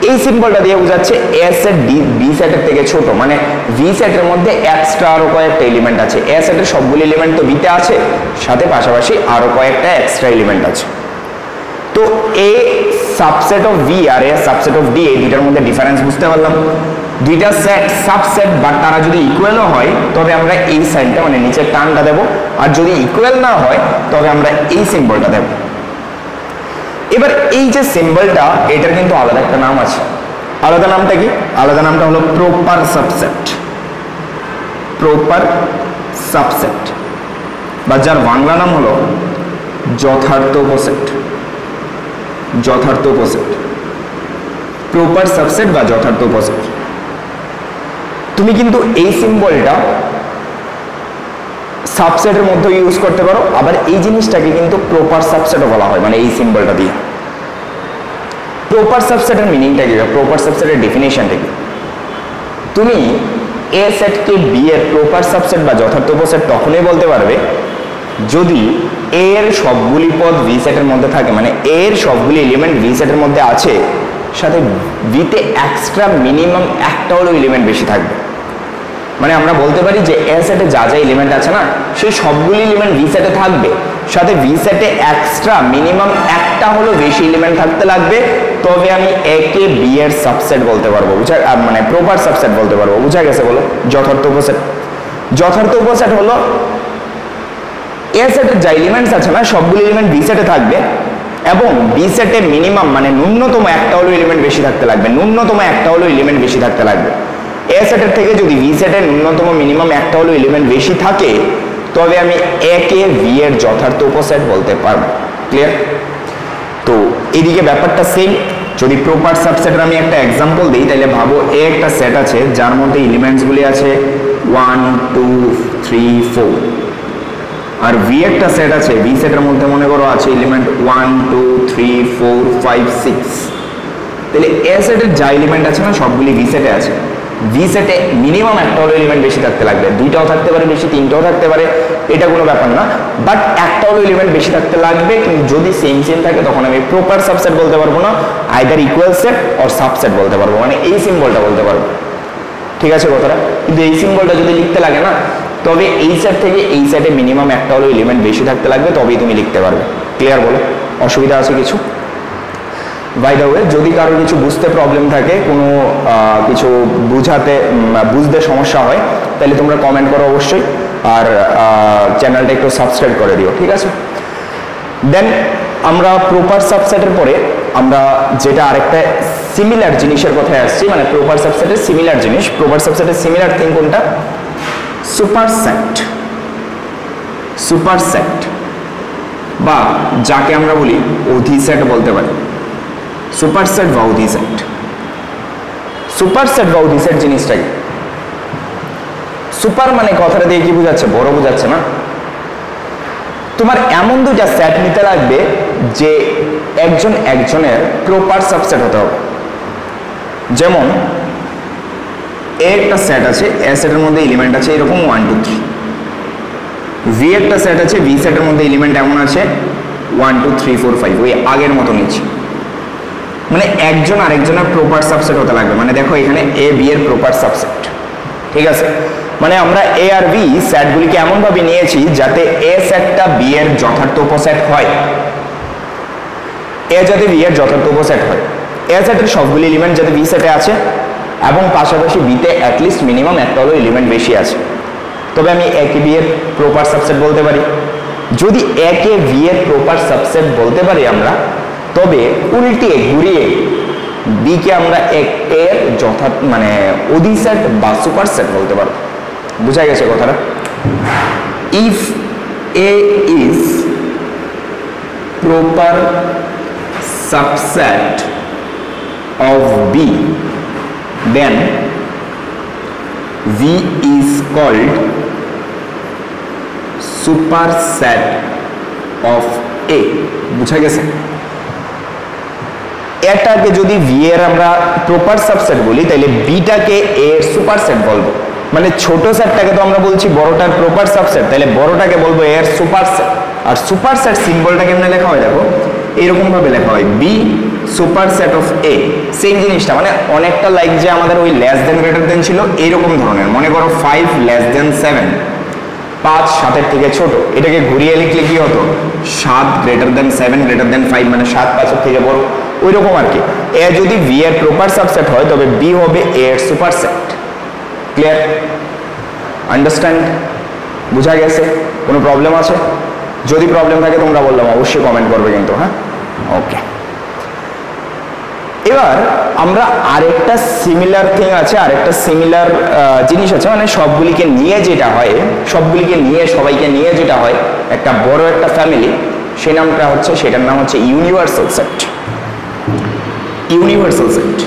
Speaker 1: এই সিম্বলটা দিয়ে বোঝাচ্ছে এ সেট ডি বি সেটের থেকে ছোট, মানে ভি সেটের মধ্যে এক্সট্রা আরো কয়েকটা এলিমেন্ট আছে। এ সেটের সবগুলো এলিমেন্ট তো বিতে আছে, সাথে পাশাপাশি আরো কয়েকটা এক্সট্রা এলিমেন্ট আছে। তো এ সাবসেট অফ ভি আর এ সাবসেট অফ ডি, এই দুইটার মধ্যে ডিফারেন্স বুঝতে পারলাম। দুইটা সেট সাবসেট, বাট তারা যদি ইকুয়ালও হয় তবে আমরা এই সাইডটা মানে নিচের টানটা দেব, আর যদি ইকুয়াল না হয় তবে আমরা এই সিম্বলটা দেব। এবার এই যে সিম্বলটা, এটার কিন্তু আলাদা একটা নাম আছে। আলাদা নামটা কি? আলাদা নামটা হলো প্রপার সাবসেট। প্রপার সাবসেট, বা যার বাংলা নাম হলো যথার্থ উপসেট। যথার্থ উপসেট, প্রপার সাবসেট বা যথার্থ উপসেট। তুমি কিন্তু এই সিম্বলটা সাবসেটের মধ্যে ইউজ করতে পারো, আবার এই জিনিসটাকে কিন্তু প্রপার সাবসেটও বলা হয়, মানে এই সিম্বলটা দিয়ে। প্রপার সাবসেটের মিনিংটা কি, প্রপার সাবসেটের ডেফিনেশনটা কি? তুমি এ সেটকে বি এর প্রপার সাবসেট বা যথার্থ উপসেট তখনই বলতে পারবে যদি এ এর সবগুলি পদ ভি সেটের মধ্যে থাকে, মানে এ এর সবগুলি এলিমেন্ট ভি সেটের মধ্যে আছে, সাথে ভিতে এক্সট্রা মিনিমাম একটা হলো এলিমেন্ট বেশি থাকবে। মানে আমরা বলতে পারি যে এ সেটে যা যা এলিমেন্ট আছে না, সেই সবগুলি এলিমেন্ট ভি সেটে থাকবে, সাথে ভি সেটে এক্সট্রা মিনিমাম একটা হলো বেশি এলিমেন্ট থাকতে লাগবে, তবে আমি এ কে বি এর সাবসেট বলতে পারবো, বুঝা, মানে প্রপার সাবসেট বলতে পারবো। বুঝা গেছে বলো? যথার্থ উপসেট। যথার্থ উপসেট হলো এ সেটের যা এলিমেন্টস আছে না, সবগুলি এলিমেন্ট বি সেটে থাকবে এবং বি সেটে মিনিমাম মানে ন্যূনতম একটা হলো এলিমেন্ট বেশি থাকতে লাগবে, ন্যূনতম একটা হলো এলিমেন্ট বেশি থাকতে লাগবে। এ সেটের থেকে যদি ভি সেটের ন্যূনতম মিনিমাম একটা হলো এলিমেন্ট বেশি থাকে, তবে আমি এ কে ভি এর যথার্থ উপসেট বলতে পারবো। ক্লিয়ার? তো এদিকে ব্যাপারটা সেম। যদি প্রপার সাবসেটের আমি একটা এক্সাম্পল দিই, তাহলে ভাবো এ একটা সেট আছে যার মধ্যে এলিমেন্টসগুলি আছে 1 2 3 4, আর ভি একটা সেট আছে, ভি সেটের মধ্যে মনে করো আছে এলিমেন্ট 1 2 3 4 5 6। তাহলে এ সেটের যা এলিমেন্ট আছে না, সবগুলি ভি সেটে আছে, ভি সেটে মিনিমাম একটা হলো এলিমেন্ট বেশি থাকতে লাগবে, দুইটাও থাকতে পারে বেশি, তিনটাও থাকতে পারে, এটা কোনো ব্যাপার না, বাট একটা হলো এলিমেন্ট বেশি থাকতে লাগবে। কিন্তু যদি সেম সেম থাকে তখন আমি প্রপার সাবসেট বলতে পারবো না, either equal set or subset বলতে পারবো, মানে এই সিম্বলটা বলতে পারবো। ঠিক আছে কথাটা? কিন্তু এই সিম্বলটা যদি লিখতে লাগে না, তবে এই সেট থেকে এই সেটে মিনিমাম একটা হলো এলিমেন্ট বেশি থাকতে লাগবে, তবেই তুমি লিখতে পারবে। ক্লিয়ার বলো? অসুবিধা আছে কিছু? বাই দ্য ওয়ে, যদি কারো কিছু বুঝতে প্রবলেম থাকে, কোনো কিছু বুঝতে সমস্যা হয়, তাহলে তোমরা কমেন্ট করো অবশ্যই, আর চ্যানেলটা একটু সাবস্ক্রাইব করে দিও। ঠিক আছে? দেন আমরা প্রপার সাবসেটের পরে আমরা যেটা আরেকটা সিমিলার জিনিসের কথায় আসছি, মানে প্রপার সাবসেটের সিমিলার জিনিস, প্রপার সাবসেটের সিমিলার থিং কোনটা? সুপারসেট। সুপারসেট বা যাকে আমরা বলি অধিসেট বলতে পারি, সুপারসেট বা অধিসেট। সুপারসেট বা অধিসেট জিনিসটা কি? সুপার মানে কথাটা দিয়ে কি বোঝাচ্ছে? বড় বোঝাচ্ছে না? তোমার এমন দুইটা সেট নিতে লাগবে যে একজন একজনের প্রপার সাবসেট হতে হবে। যেমন এ একটা সেট আছে, এ সেটের মধ্যে এলিমেন্ট আছে এরকম 1 2 3, ভি একটা সেট আছে, ভি সেটের মধ্যে এলিমেন্ট এমন আছে 1 2 3 4 5, ওই আগের মতো নিচ্ছি। মানে একজন আরেকজনের প্রপার সাবসেট হতে লাগবে। মানে দেখো এখানে এ বি এর প্রপার সাবসেট। ঠিক আছে? মানে আমরা এ আর বি সেটগুলিকে এমনভাবে নিয়েছি যাতে এ সেটটা বি এর যথার্থ উপসেট হয়, এ যাতে বি এর যথার্থ উপসেট হয়, এ সেটের সবগুলি এলিমেন্ট যাতে বি সেটে আছে এবং পাশাপাশি বিতে অ্যাটলিস্ট মিনিমাম একটা হলো এলিমেন্ট বেশি আছে, তবে আমি এ কে বি এর প্রপার সাবসেট বলতে পারি। যদি এ কে বি এর প্রপার সাবসেট বলতে পারি আমরা, তবে উল্টিয়ে ঘুরিয়ে বি কে আমরা এর যথার্থ মানে অধিসেট বা সুপারসেট বলতে পারবো। বুঝা গেছে কথাটা? If A is proper subset of B, then B is called superset of A. বুঝা গেছে? এটাকে যদি ভি এর আমরা প্রপার সাবসেট বলি, তাহলে বিটাকে এর সুপারসেট বলবো। মানে ছোট সেটটাকে তো আমরা বলছি বড়টার প্রপার সাবসেট, তাহলে বড়টাকে বলবো এর সুপারসেট। আর সুপারসেট সিম্বলটা কেমনে লেখা হয় দেখো, এরকম ভাবে লেখা হয়, B superset of A. Same জিনিসটা, মানে অনেকটা লাইক যে আমাদের ওই লেস দেন গ্রেটার দেন ছিল এইরকম ধরনের। মনে করো 5 লেস দেন 7, 5 7-এর থেকে ছোট, এটাকে ঘুরিয়ে লিখলে কি হতো? 7 গ্রেটার দেন 7 গ্রেটার দেন 5, মানে 7 5-এর থেকে বড়, ওই রকম আর কি। এ যদি ভি এর প্রপার সাবসেট হয় তবে বি হবে এ এর সুপারসেট। ক্লিয়ার? আন্ডারস্ট্যান্ড? বুঝা গেছে? কোনো প্রবলেম আছে? যদি প্রবলেম থাকে তোমরা বললাম অবশ্যই কমেন্ট করবে কিন্তু। হ্যাঁ, ওকে। এবার আমরা আরেকটা সিমিলার থিং আছে, আরেকটা সিমিলার জিনিস আছে, মানে সবগুলিকে নিয়ে যেটা হয়, সবগুলিকে নিয়ে সবাইকে নিয়ে যেটা হয় একটা বড় একটা ফ্যামিলি, সেই নামটা হচ্ছে, সেটার নাম হচ্ছে universal set. Universal set,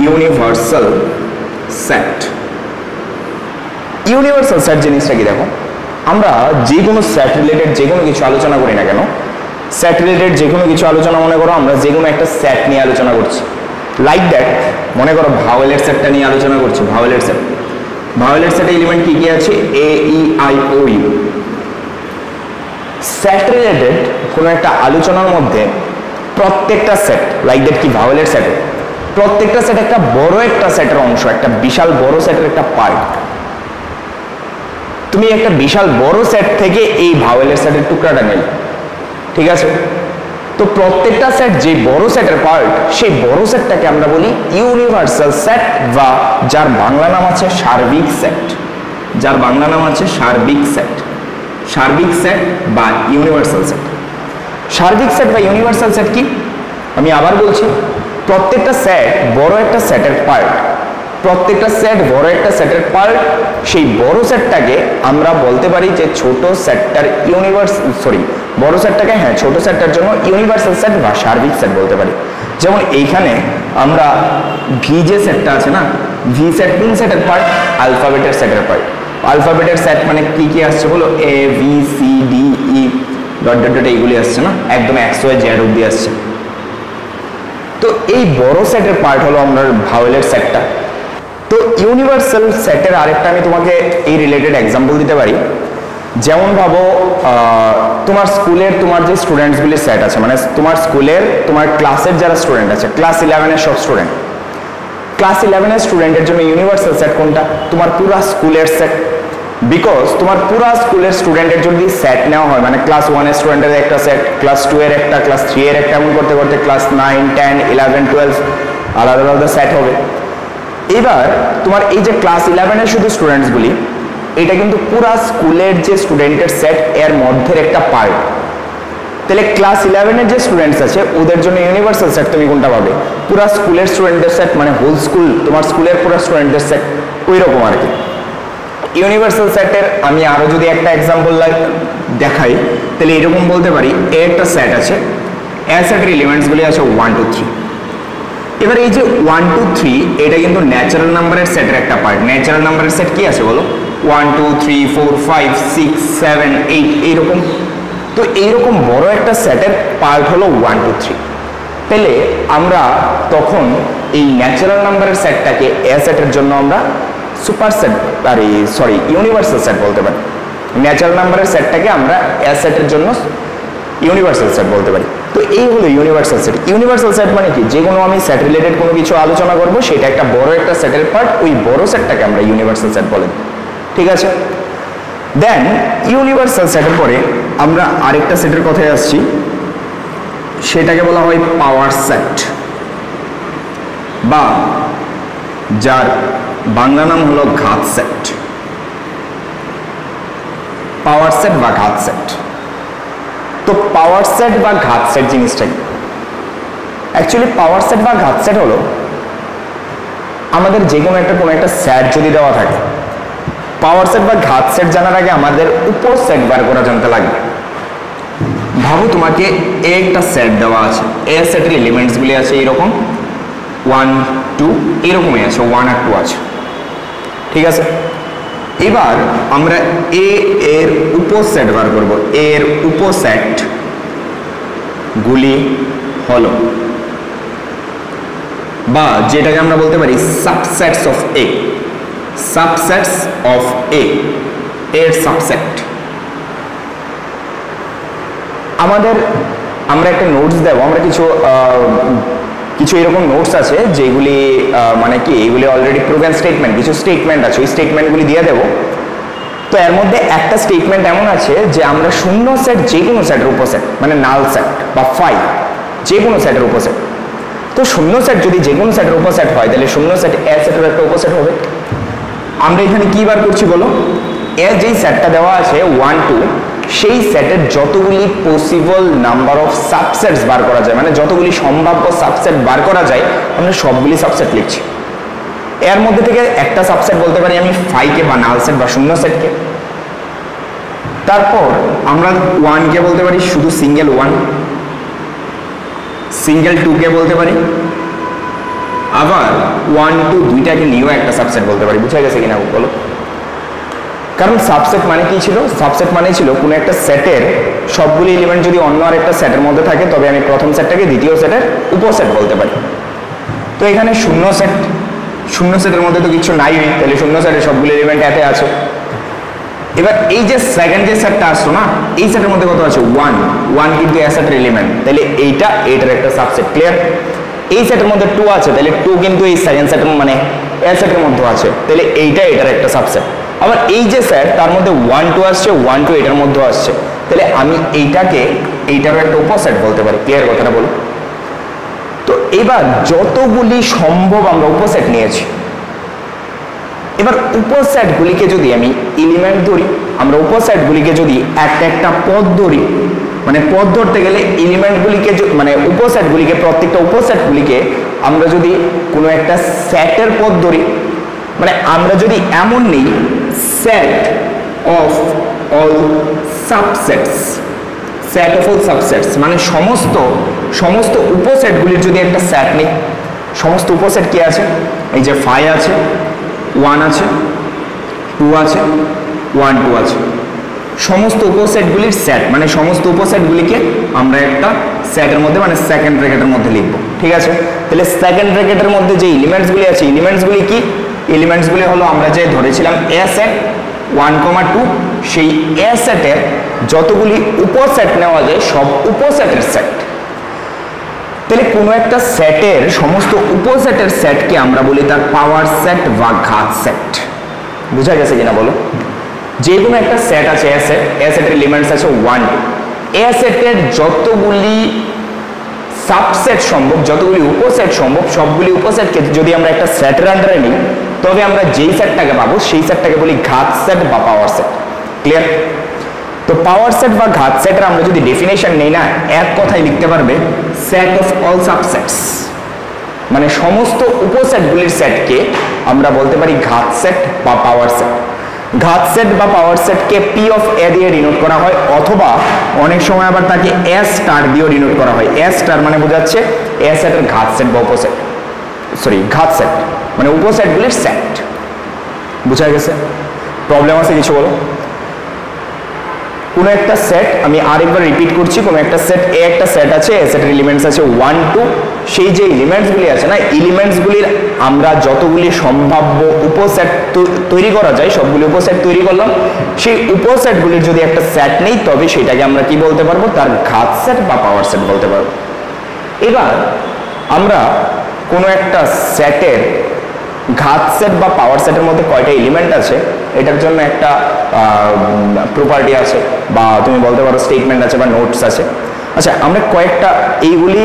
Speaker 1: universal set. Universal set জিনিসটা কি দেখো, আমরা যে কোনো সেট রিলেটেড যে কোনো কিছু আলোচনা করি না কেন, সেট রিলেটেড যে কোনো কিছু আলোচনা, মনে করো আমরা যে কোনো একটা সেট নিয়ে আলোচনা করছি, লাইক দ্যাট মনে করো ভাওয়েলের সেটটা নিয়ে আলোচনা করছি। ভাওয়েলের সেট, ভাওয়েলের সেটে এলিমেন্ট কি কি আছে? A E I O U. Set related কোনো একটা আলোচনার মধ্যে প্রত্যেকটা সেট, লাইক দ্যাট কি ভাওয়েলের সেটে প্রত্যেকটা সেট একটা বড় একটা সেটের অংশ, একটা বিশাল বড় সেটের একটা পার্ট। তুমি একটা বিশাল বড় সেট থেকে এই ভাওয়েলের সেটের টুকরাটা নিলে, ঠিক আছে? তো প্রত্যেকটা সেট যে বড় সেটের পার্ট, সেই বড় সেটটাকে আমরা বলি ইউনিভার্সাল সেট, বা যার বাংলা নাম আছে সার্বিক সেট। যার বাংলা নাম আছে সার্বিক সেট। সার্বিক সেট বা ইউনিভার্সাল সেট। সার্বিক সেট বা ইউনিভার্সাল সেট কি? আমি আবার বলছি, প্রত্যেকটা সেট বড় একটা সেটের পার্ট, প্রত্যেকটা সেট বড় একটা সেটের পার্ট। সেই বড় সেটটাকে আমরা বলতে পারি যে ছোট সেটটার বড় সেটটাকে, হ্যাঁ, ছোট সেটটার জন্য ইউনিভার্সাল সেট বা সার্বিক সেট বলতে পারি। যেমন এইখানে আমরা ভি যে সেটটা আছে না, ভি সেট কোন সেটের পার্ট? আলফাবেটের সেটের পার্ট। আলফাবেটের সেট মানে কি কি আসছে বলো? A B C D E dot dot dot এইগুলি আসছে না, একদম এক্স ওয়াই জেড অব্দি আসছে। তো এই বড় সেটের পার্ট হলো আমরা ভাওয়েলের সেটটা। তো ইউনিভার্সাল সেটের আরেকটা আমি তোমাকে এই রিলেটেড এক্সাম্পল দিতে পারি। যেমন ভাবো তোমার স্কুলের তোমার যে স্টুডেন্টসগুলির সেট আছে, মানে তোমার স্কুলের তোমার ক্লাসের যারা স্টুডেন্ট আছে, ক্লাস 11-এর সব স্টুডেন্ট, ক্লাস 11-এর স্টুডেন্টের জন্য ইউনিভার্সাল সেট কোনটা? তোমার পুরো স্কুলের সেট। বিকজ তোমার পুরো স্কুলের স্টুডেন্টের যদি সেট নেওয়া হয়, মানে ক্লাস 1-এর স্টুডেন্টের একটা সেট, ক্লাস 2-এর একটা, ক্লাস 3-এর একটা, এমন করতে করতে ক্লাস 9, 10, 11, 12 আলাদা আলাদা সেট হবে। এবার তোমার এই যে ক্লাস 11-এর শুধু স্টুডেন্টসগুলি, এটা কিন্তু পুরো স্কুলের যে স্টুডেন্টের সেট এর মধ্যে একটা পার্ট। তাহলে ক্লাস 11-এর যে স্টুডেন্টস আছে ওদের জন্য ইউনিভার্সাল সেট তুমি কোনটা পাবে? পুরো স্কুলের স্টুডেন্টের সেট, মানে হোল স্কুল, তোমার স্কুলের পুরো স্টুডেন্টের সেট, ওই রকম আর কি। ইউনিভার্সাল সেটের আমি আরো যদি একটা এক্সাম্পল দেখাই, তাহলে এরকম বলতে পারি এ একটা সেট আছে, এ সেটের এলিমেন্টসগুলি আছে 1 2 3। এবার এই যে 1 2 3 এটা কিন্তু ন্যাচারাল নাম্বারের সেটের একটা পার্ট। ন্যাচারাল নাম্বারের সেট কি আছে বলো? 1 2 3 4 5 6 7 8 এইরকম। তো এইরকম বড় একটা সেটের পার্ট হলো 1 2 3। তাহলে আমরা তখন এই ন্যাচারাল নাম্বারের সেটটাকে এ সেটের জন্য আমরা সুপার সেট, ইউনিভার্সাল সেট বলতে পারি। ন্যাচারাল নাম্বারের সেটটাকে আমরা এ সেটের জন্য ইউনিভার্সাল সেট বলতে পারি। তো এই হলো ইউনিভার্সাল সেট। ইউনিভার্সাল সেট মানে কি? যে কোনো আমি সেট রিলেটেড কোনো কিছু আলোচনা করব, সেটা একটা বড় একটা সেটের পার্ট, ওই বড় সেটটাকে আমরা ইউনিভার্সাল সেট বলে। ঠিক আছে? দেন ইউনিভার্সাল সেটের পরে আমরা আরেকটা সেটের কথায় আসছি, সেটাকে বলা হয় পাওয়ার সেট, বা যার বাংলা নাম হলো ঘাত সেট। পাওয়ার সেট বা ঘাত সেট। তো পাওয়ার সেট বা ঘাত সেট জিনিসটা কি? অ্যাকচুয়ালি পাওয়ার সেট বা ঘাত সেট হলো আমাদের যে কোনো একটা সেট যদি দেওয়া থাকে, পাওয়ার সেট বা ঘাত সেট জানার আগে আমাদের উপর সেট বার করা জানতে লাগবে। ভাবো তোমাকে এ একটা সেট দেওয়া আছে, এ সেটের এলিমেন্টসগুলি আছে এইরকম 1 2, এরকমই আছে 1 আর 2 আছে। ঠিক আছে? এবার আমরা এ এর উপসেট বার করব। এর উপসেট গুলি হলো, বা যেটাকে আমরা বলতে পারি subsets of A. Subsets of A, এর সাবসেট। আমরা একটা নোটস দেব, আমরা কিছু এরকম নোটস আছে যেগুলি মানে কি, এগুলি অলরেডি প্রুভেন স্টেটমেন্ট, কিছু স্টেটমেন্ট আছে, ওই স্টেটমেন্টগুলি দিয়ে দেবো। তো এর মধ্যে একটা স্টেটমেন্ট এমন আছে যে আমরা শূন্য সেট যে কোনো সেটের উপসেট, মানে নাল সেট বা ফাই, যে কোনো সেটের উপসেট। তো শূন্য সেট যদি যে কোনো সেটের উপসেট হয়, তাহলে শূন্য সেট এ সেটের একটা উপসেট হবে। আমরা এখানে কি বার করছি বলো? এ যেই সেটটা দেওয়া আছে 1 2, সেই সেটের যতগুলি পসিবল নাম্বার অফ সাবসেটস বার করা যায়, মানে যতগুলি সম্ভাব্য সাবসেট বার করা যায়, আমরা সবগুলি সাবসেট লিখছি। এর মধ্যে থেকে একটা সাবসেট বলতে পারি আমি ফাইকে বা নাল সেট বা শূন্য সেটকে। তারপর আমরা 1 কে বলতে পারি শুধু সিঙ্গেল 1, সিঙ্গেল 2 কে বলতে পারি, আবার 1 2 দুইটাকে নিয়েও একটা সাবসেট বলতে পারি। বুঝা গেছে কিনা বলো? কারণ সাবসেট মানে কি ছিল? সাবসেট মানে ছিল কোনো একটা সেটের সবগুলি এলিমেন্ট যদি অন্য আরেকটা সেটের মধ্যে থাকে, তবে আমি প্রথম সেটটাকে দ্বিতীয় সেটের উপসেট বলতে পারি। তো এখানে শূন্য সেটের মধ্যে তো কিছু নাই, তাহলে শূন্য সেটের সবগুলি এলিমেন্ট এতে আছে। এবার এই যে সেকেন্ড যে সেটটা আসলো না, এই সেটের মধ্যে কত আছে? 1 কিন্তু এ সেটের এলিমেন্ট, তাহলে এইটার একটা সাবসেট। ক্লিয়ার? এই সেটের মধ্যে 2 আছে, তাহলে 2 কিন্তু এই সেকেন্ড সেটের মানে এ সেটের মধ্যে আছে, তাহলে এটার একটা সাবসেট। আবার এই যে সেট, তার মধ্যে 1 2 আসছে, 1 2 এটার মধ্যে আসছে, তাহলে আমি এইটারও একটা উপসেট বলতে পারি। ক্লিয়ার কথাটা বলো? তো এবার যতগুলি সম্ভব আমরা উপসেট নিয়েছি, এবার উপসেটগুলিকে যদি আমি এলিমেন্ট ধরি, আমরা উপসেটগুলিকে যদি একটা পদ ধরি, মানে পদ ধরতে গেলে এলিমেন্টগুলিকে মানে উপসেটগুলিকে, প্রত্যেকটা উপসেটগুলিকে আমরা যদি কোনো একটা সেটের পদ ধরি, মানে আমরা যদি এমন নেই set of all subsets, set of all subsets মানে সমস্ত উপসেটগুলির যদি একটা সেট নেই, সমস্ত উপসেট কি আছে? এই যে 5 আছে, 1 আছে, 2 আছে, 1 2 আছে, সমস্ত উপসেটগুলির সেট, মানে সমস্ত উপসেটগুলিকে আমরা একটা সেটের মধ্যে, মানে সেকেন্ড ব্র্যাকেটের মধ্যে লিখবো। ঠিক আছে? তাহলে সেকেন্ড ব্র্যাকেটের মধ্যে যে এলিমেন্টসগুলি আছে, এলিমেন্টসগুলি কি? এলিমেন্টসগুলি হলো আমরা যে ধরেছিলাম এ সেট 1,2, সেই এ সেটের যতগুলি উপসেট নেওয়া যায় সব উপসেটের সেট। তাহলে কোনো একটা সেটের সমস্ত উপসেটের সেটকে আমরা বলি তার পাওয়ার সেট বা ঘাত সেট। বুঝা গেছে কিনা বলো? যে কোনো একটা সেট আছে এ সেটের এলিমেন্টস আছে 1, 2, এ সেটের যতগুলি সাবসেট সম্ভব, যতগুলি উপসেট সম্ভব, সবগুলি উপসেটকে যদি আমরা একটা সেটের আন্ডারে নিই তবে আমরা যেই সেটটাকে পাবো সেই সেটটাকে বলি ঘাত সেট বা পাওয়ার সেট। ক্লিয়ার? তো পাওয়ার সেট বা ঘাত সেটের আমরা যদি ডেফিনেশন নেই না, এক কথায় লিখতে পারবে সেট অফ অল সাবসেটস, মানে সমস্ত উপসেটগুলির সেটকে আমরা বলতে পারি ঘাত সেট বা পাওয়ার সেট। ঘাত সেট বা পাওয়ার সেটকে পি অফ এ দিয়ে ডিনোট করা হয়, অথবা অনেক সময় আবার তাকে এ স্টার দিয়েও ডিনোট করা হয়। এ স্টার মানে বোঝাচ্ছে এ সেটের ঘাত সেট বা উপসেট, ঘাত সেট মানে উপসেটগুলির সেট। বুঝা গেছে? প্রবলেম আছে কিছু বলো? কোনো একটা সেট, আমি আরেকবার রিপিট করছি, কোনো একটা সেট এ একটা সেট আছে, এ সেটের এলিমেন্টস আছে 1, 2, সেই যে এলিমেন্টসগুলি আছে না, এলিমেন্টসগুলির আমরা যতগুলি সম্ভাব্য উপসেট তৈরি করা যায় সবগুলি উপসেট তৈরি করলাম। সেই উপসেটগুলির যদি একটা সেট নেই তবে সেটাকে আমরা কি বলতে পারবো? তার ঘাত সেট বা পাওয়ার সেট বলতে পারবো। এবার আমরা কোনো একটা সেটের ঘাত সেট বা পাওয়ার সেটের মধ্যে কয়টা এলিমেন্ট আছে এটার জন্য একটা প্রপার্টি আছে, বা তুমি বলতে পারো স্টেটমেন্ট আছে বা নোটস আছে। আচ্ছা, আমরা কয়েকটা এইগুলি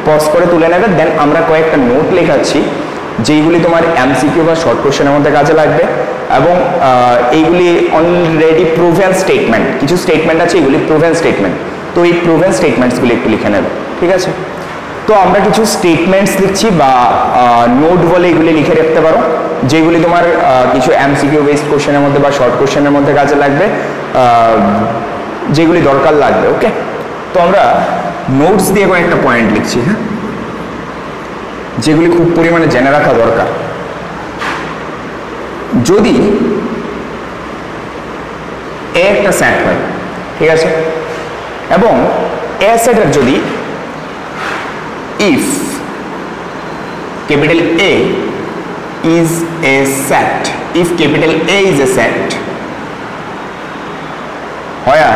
Speaker 1: পজ করে তুলে নেবে, দেন আমরা কয়েকটা নোট লেখাচ্ছি যেইগুলি তোমার এমসিকিউ বা শর্ট কোশ্চেনের মধ্যে কাজে লাগবে, এবং এইগুলি অলরেডি প্রুভেন স্টেটমেন্ট, কিছু স্টেটমেন্ট আছে এগুলি প্রুভেন স্টেটমেন্ট। তো এই প্রুভেন স্টেটমেন্টসগুলি একটু লিখে নেবে, ঠিক আছে? তো আমরা কিছু স্টেটমেন্টস লিখছি বা নোট বলে এগুলি লিখে রাখতে পারো, যেগুলি তোমার কিছু এমসিকিউ বেসড কোশ্চেনের মধ্যে বা শর্ট কোশ্চেনের মধ্যে কাজে লাগবে, যেগুলি দরকার লাগবে। ওকে, তো আমরা নোটস দিয়ে কয়েকটা পয়েন্ট লিখছি, হ্যাঁ, যেগুলি খুব পরিমাণে জেনে রাখা দরকার। যদি এ একটা সেট হয়, ঠিক আছে, এবং এ সেটের যদি if capital A is a set, if capital A is a set where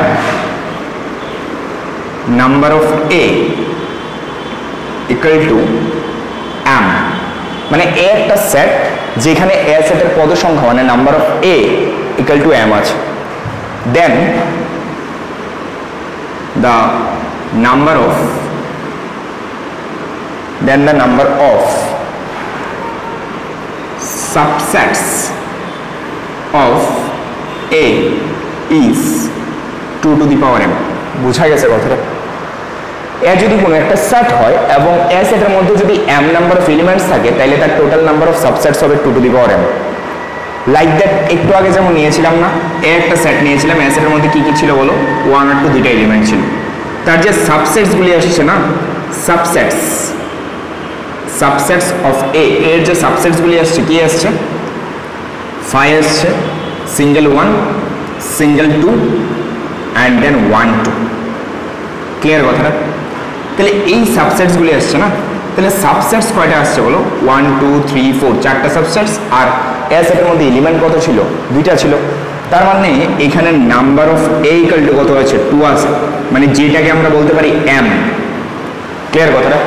Speaker 1: number of A equal to m, মানে A একটা সেট যেখানে A সেটের পদ সংখ্যা মানে number of A equal to m আছে, then the number of subsets of A is 2 to the power m। বুঝা গেছে কথাটা? এ যদি কোনো একটা সেট হয় এবং এ সেটের মধ্যে যদি m নাম্বার অফ এলিমেন্টস থাকে তাহলে তার টোটাল নাম্বার অফ সাবসেটস হবে 2 to the power m। Like that একটু আগে যেমন নিয়েছিলাম না, এ একটা সেট নিয়েছিলাম, এ সেটের মধ্যে কি কি ছিল বলো? 1 আর 2 দুইটা এলিমেন্ট ছিল, তার যে সাবসেটসগুলি আসছে না, সাবসেটস অফ এ এর যে সাবসেটসগুলি আসছে কি আসছে? 5 আসছে, single 1, single 2 and then 1, 2। Clear কথাটা? তাহলে এই সাবসেটসগুলি আসছে না, তাহলে সাবসেটস কয়টা আসছে বলো? 1, 2, 3, 4, চারটা সাবসেটস। আর এ সেটের মধ্যে এলিমেন্ট কত ছিল? 2টা ছিল। তার মানে এখানে number of A equal to কত আছে? 2 আছে, মানে যেটাকে আমরা বলতে পারি m। ক্লিয়ার কথাটা?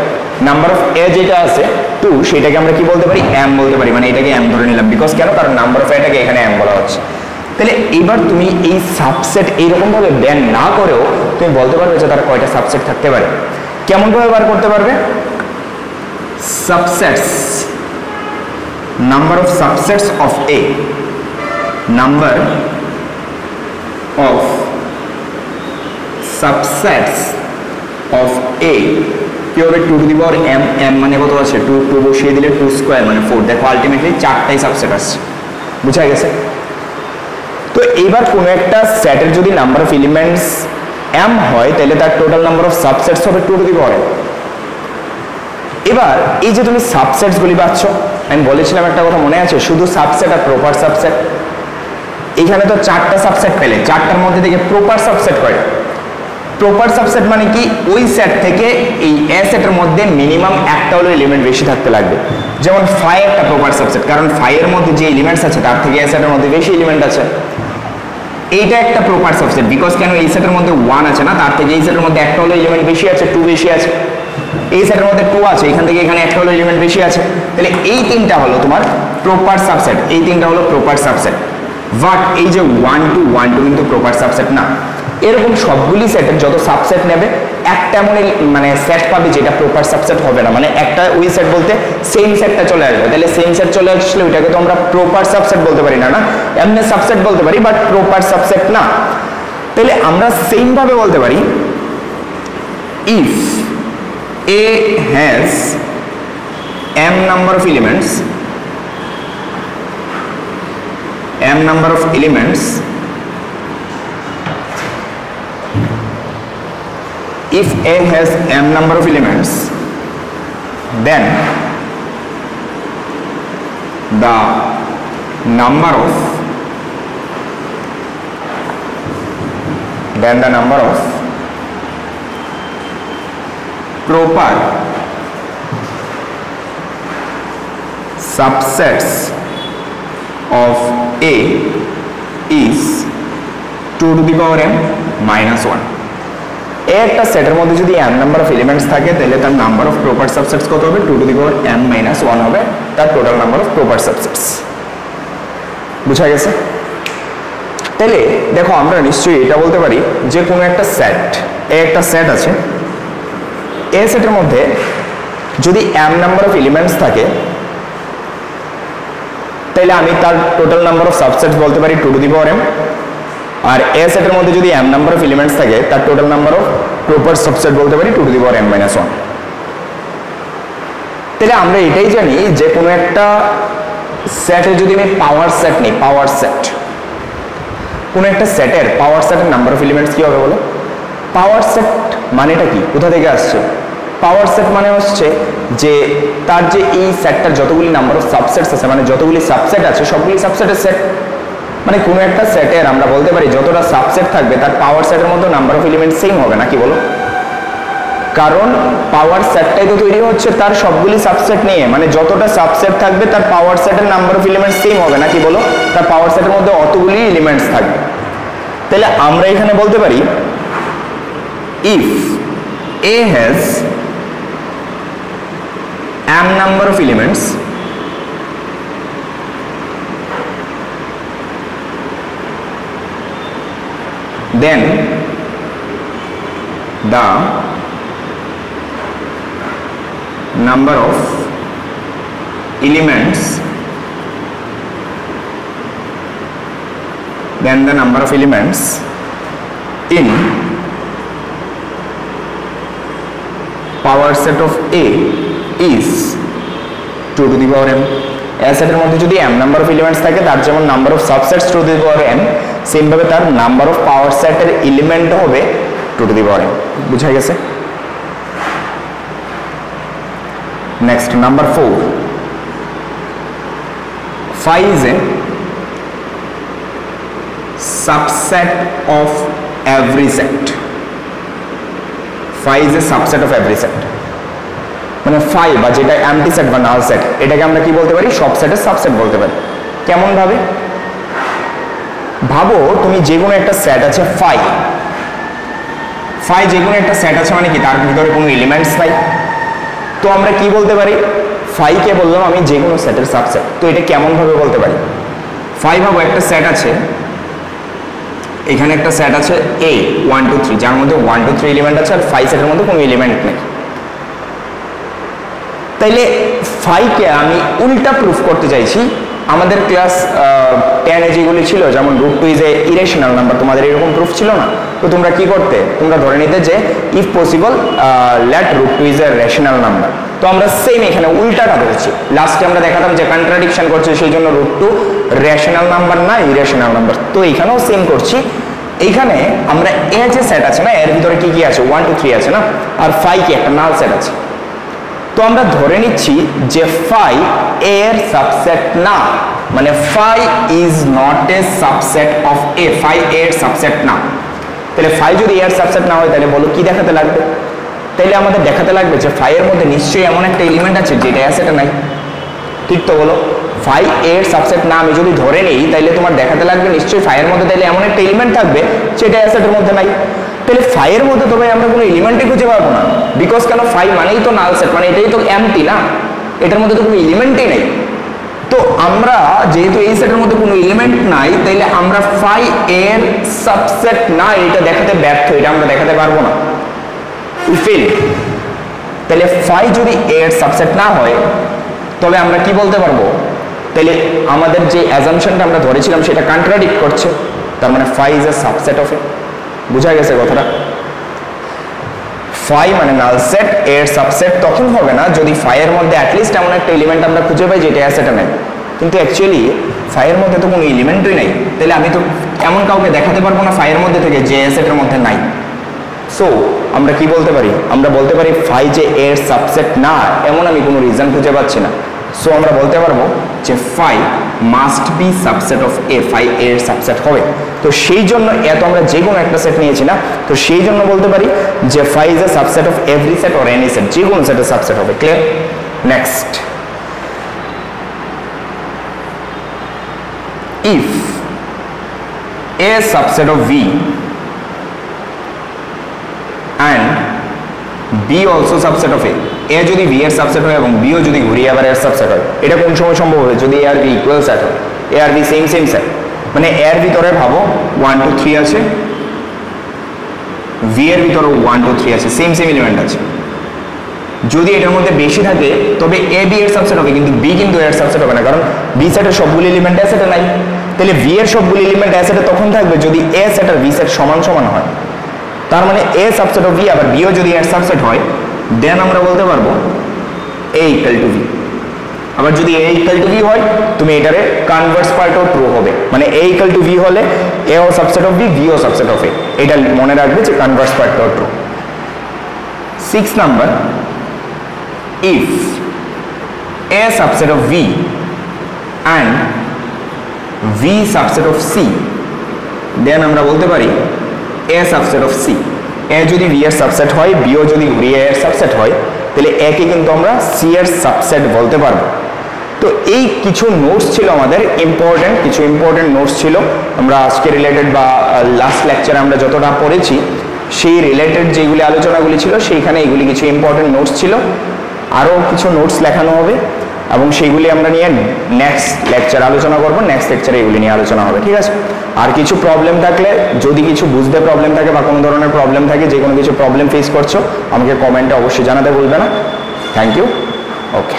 Speaker 1: নাম্বার অফ এ যেটা আছে 2, সেটাকে আমরা কি বলতে পারি? m বলতে পারি, মানে এটাকে m ধরে নিলাম, বিকজ কেন? কারণ নাম্বার অফ এটাকে এখানে m বলা হচ্ছে। তাহলে এবার তুমি এই সাবসেট এইরকম ভাবে বের না করেও তুমি বলতে পারবে যে তার কয়টা সাবসেট থাকতে পারে। কেমন ভাবে বার করতে পারবে? Subsets, number of subsets of A, number of subsets of A কি হবে? 2 to the power m, m মানে কত আছে? 2, 2 বসিয়ে দিলে 2 স্কয়ার মানে 4। দেখো আলটিমেটলি চারটাই সাবসেট আসছে। বুঝা গেছে? তো এবার কোনো একটা সেটের যদি নাম্বার অফ এলিমেন্টস m হয় তাহলে তার টোটাল নাম্বার অফ সাবসেটস হবে 2 to the power m। এবার এই যে তুমি সাবসেটসগুলি পাচ্ছ, আমি বলেছিলাম একটা কথা মনে আছে? শুধু সাবসেট আর প্রপার সাবসেট। এখানে তো চারটা সাবসেট পেলে, চারটার মধ্যে থেকে প্রপার সাবসেট কয়টা? প্রপার সাবসেট মানে কি, ওই সেট থেকে এই এ সেটের মধ্যে মিনিমাম একটা হলো এলিমেন্ট বেশি থাকতে লাগবে। যেমন ফাই একটা প্রপার সাবসেট, কারণ ফাই এর মধ্যে যে এলিমেন্টস আছে তার থেকে এ সেটের মধ্যে বেশি এলিমেন্ট আছে। এইটা একটা প্রপার সাবসেট, বিকজ কেন এই সেটের মধ্যে 1 আছে না, তার থেকে এই সেটের মধ্যে একটা হলো এলিমেন্ট বেশি আছে, 2 বেশি আছে। এই সেটের মধ্যে 2 আছে, এখান থেকে এখানে একটা হলো এলিমেন্ট বেশি আছে। তাহলে এই তিনটা হলো তোমার প্রপার সাবসেট, এই তিনটা হলো প্রপার সাবসেট। বাট এই যে 1 2 1 2 কিন্তু প্রপার সাবসেট না। এরকম সবগুলি সেটের যত সাবসেট নেবে একটা মানে সেট পাবে যেটা প্রপার সাবসেট হবে না, মানে একটা ওই সেট বলতে সেম সেটটা চলে আসবে। তাহলে সেম সেট চলে আসলে ওইটাকে তো আমরা প্রপার সাবসেট বলতে পারি না, না এমনি সাবসেট বলতে পারি বাট প্রপার সাবসেট না। তাহলে আমরা সেম ভাবে বলতে পারি if A has m number of elements, if A has m number of elements, then the number of proper subsets of A is 2 to the power m minus 1. একটা সেটের মধ্যে যদি m নাম্বার অফ এলিমেন্টস থাকে তাহলে তার number of proper subsets কত হবে, 2 to the power m minus 1 হবে তার total number of proper subsets. বুঝা গেছে? তাহলে দেখো আমরা নিশ্চয়ই এটা বলতে পারি যে কোনো একটা সেট, একটা সেট আছে, এই সেটের মধ্যে যদি m নাম্বার অফ এলিমেন্টস থাকে তাহলে আমি তার টোটাল নাম্বার অফ সাবসেটস বলতে পারি 2 to the power m। আর এ সেটের মধ্যে যদি m নাম্বার অফ এলিমেন্টস থাকে তার total number of proper subset বলতে পারি 2 to the power m minus 1। তাহলে আমরা এটাই জানি যে কোনো একটা সেটে যদি আমি পাওয়ার সেট নেই, পাওয়ার সেট, কোনো একটা সেটের পাওয়ার সেটের নাম্বার অফ এলিমেন্টস কি হবে বলো? পাওয়ার সেট মানেটা কি, কোথা থেকে আসছে? পাওয়ার সেট মানে হচ্ছে যে তার যে এই সেটটার যতগুলি নাম্বার অফ সাবসেটস আছে, মানে যতগুলি সাবসেট আছে সবগুলি সাবসেটের সেট। মানে কোনো একটা সেটের আমরা বলতে পারি যতটা সাবসেট থাকবে তার পাওয়ার সেটের মধ্যে নাম্বার অফ এলিমেন্ট সেম হবে নাকি বলো? কারণ পাওয়ার সেটটাই তো তৈরি হচ্ছে তার সবগুলি সাবসেট নিয়ে, মানে যতটা সাবসেট থাকবে তার পাওয়ার সেটের নাম্বার অফ এলিমেন্ট সেম হবে নাকি বলো? তার পাওয়ার সেটের মধ্যে অতগুলি এলিমেন্টস থাকবে। তাহলে আমরা এখানে বলতে পারি if A has m number of elements, then the number of elements in power set of A is 2 to the power m। এ সেটের মধ্যে যদি m নাম্বার অফ এলিমেন্টস থাকে তার যেমন number of subsets 2 to the power m, same ভাবে তার number of power সেটের element হবে 2 to the power m। বুঝা গেছে? Next number 4, phi is a subset of every set। phi is a subset of every set, মানে phi বা যেটা MT set বা নাল সেট, এটাকে আমরা কি বলতে পারি? সব সেটের সাবসেট বলতে পারি। কেমন ভাবে? ভাবো তুমি যে কোনো একটা সেট আছে phi, যে কোনো একটা সেট আছে মানে কি তার ভিতরে কোনো এলিমেন্টস নাই, তো আমরা কি বলতে পারি? phi কে বললাম আমি যে কোনো সেটের সাবসেট। তো এটা কেমন ভাবে বলতে পারি? phi ভাবো একটা সেট আছে, এখানে একটা সেট আছে A 1 2 3, যার মধ্যে 1 2 3 এলিমেন্ট আছে আর phi সেটের মধ্যে কোনো এলিমেন্ট নেই। তাইলে phi কে আমি উল্টা প্রুফ করতে চাইছি। আমাদের ক্লাস 10 এ যেগুলি ছিল, যেমন √2 ইজ এ ইরেশনাল নাম্বার, তোমাদের এরকম প্রুফ ছিল না? তো তোমরা কি করতে? তোমরা ধরে নিতে যে if possible let √2 is a rational number. তো আমরা সেম এখানে উল্টাটা ধরেছি। লাস্টে আমরা দেখাতাম যে কন্ট্রাডিকশন করছে, সেই জন্য √2 রেশনাল নাম্বার না ইরেশনাল নাম্বার। তো এখানেও সেম করছি। এইখানে আমরা এ যে সেট আছে না, এর ভিতরে কি কি আছে? 1 2 3 আছে না, আর phi কি একটা নাল সেট আছে। তো আমরা ধরে নিচ্ছি যে phi এর সাবসেট না, মানে phi is not a subset of A, phi এর সাবসেট না। তাহলে ফাই যদি এর সাবসেট না হয় তাহলে বলো কি দেখাতে লাগবে? তাহলে আমাদের দেখাতে লাগবে যে ফাই এর মধ্যে নিশ্চয়ই এমন একটা এলিমেন্ট আছে যেটা অ্যাসেটে নাই। ঠিক তো বলো? ফাই এর সাবসেট না আমি যদি ধরে নেই তাহলে তোমার দেখাতে লাগবে নিশ্চয়ই ফাই এর মধ্যে তাহলে এমন একটা এলিমেন্ট থাকবে যেটা অ্যাসেটের মধ্যে নাই। তাহলে ফাই এর মধ্যে তবে আমরা কোনো এলিমেন্টই খুঁজে পাবো না, বিকজ কেন ফাই মানেই তো নাল সেট, মানে এটাই তো এমটি না, এটার মধ্যে তো কোনো এলিমেন্টই নেই। তো আমরা যেহেতু এই সেটের মধ্যে কোনো এলিমেন্ট নাই তাইলে আমরা ফাই এর সাবসেট না এটা দেখাতে ব্যর্থ, এটা আমরা দেখাতে পারবো না, উই ফেল। তাহলে ফাই যদি এর সাবসেট না হয় তবে আমরা কি বলতে পারবো? তাহলে আমাদের যে অ্যাজাম্পশনটা আমরা ধরেছিলাম সেটা কন্ট্রাডিক্ট করছে, তার মানে phi is a subset of A. বুঝা গেছে কথাটা? ফাই মানে নাল সেট, এর সাবসেট তখন হবে না যদি ফাই এর মধ্যে অ্যাটলিস্ট এমন একটা এলিমেন্ট আমরা খুঁজে পাই যেটা অ্যাসেটে নেই। কিন্তু অ্যাকচুয়ালি ফাই এর মধ্যে তো কোনো এলিমেন্টই নাই, তাহলে আমি তো এমন কাউকে দেখাতে পারবো না ফাই এর মধ্যে থেকে যে অ্যাসেটের মধ্যে নাই। সো আমরা কি বলতে পারি? আমরা বলতে পারি ফাই যে এর সাবসেট না এমন আমি কোনো রিজন খুঁজে পাচ্ছি না। সো আমরা বলতে পারবো যে phi must be subset of A, phi এর সাবসেট হবে। তো সেই জন্য এত আমরা যে কোনো একটা সেট নিয়েছি না, তো সেই জন্য বলতে পারি যে phi is a subset of every set or any set, যে কোনো সেটের সাবসেট হবে। Clear? Next, if a subset of V and B also subset of A, A যদি V এর সাবসেট হয় এবং B ও যদি ঘুরিয়ে আবার এর সাবসেট হয়, এটা কোন সময় সম্ভব হবে? যদি A আর B ইকুয়াল সেট হয়, A আর B সেম সেট, মানে A এর ভিতরে ভাবো 1 2 3 আছে, V এর ভিতরে 1 2 3 আছে, সেম এলিমেন্ট আছে। যদি এটার মধ্যে বেশি থাকে তবে A B এর সাবসেট হবে, কিন্তু B কিন্তু এর সাবসেট হবে না, কারণ B সেটের সবগুলো এলিমেন্ট অ্যাসেটে নাই। তাহলে V এর সবগুলো এলিমেন্ট অ্যাসেটে তখন থাকবে যদি A সেট আর B সেট সমান সমান হয়। তার মানে A সাবসেট অফ V আবার B ও যদি এর সাবসেট হয়, দেন আমরা বলতে পারবো A ইকুয়াল টু V। আবার যদি A ইকুয়াল টু V হয় তুমি এটারে কনভার্স পার্টও ট্রু হবে, মানে A ইকুয়াল টু V হলে A ও সাবসেট অফ V, V ও সাবসেট অফ A, এটা মনে রাখবে যে কনভার্স পার্টও true. 6 number, if A subset of V and V subset of C, then আমরা বলতে পারি A subset of C। A যদি V এর সাবসেট হয়, B ও যদি ঘুরিয়ে A এর সাবসেট হয়, তাহলে A কে কিন্তু আমরা C এর সাবসেট বলতে পারবো। তো এই কিছু নোটস ছিল আমাদের ইম্পর্টেন্ট, কিছু ইম্পর্টেন্ট নোটস ছিল আমরা আজকে রিলেটেড বা লাস্ট লেকচারে আমরা যতটা পড়েছি সেই রিলেটেড যেগুলি আলোচনাগুলি ছিল সেইখানে এগুলি কিছু ইম্পর্টেন্ট নোটস ছিল। আরও কিছু নোটস লেখানো হবে এবং সেইগুলি আমরা নিয়ে নেক্সট লেকচার আলোচনা করব, নেক্সট লেকচারে এগুলি নিয়ে আলোচনা হবে। ঠিক আছে? আর কিছু প্রবলেম থাকলে, যদি কিছু বুঝতে প্রবলেম থাকে বা কোনো ধরনের প্রবলেম থাকে, যে কোনো কিছু প্রবলেম ফেস করছো আমাকে কমেন্টে অবশ্যই জানাতে ভুলবে না। Thank you. ওকে।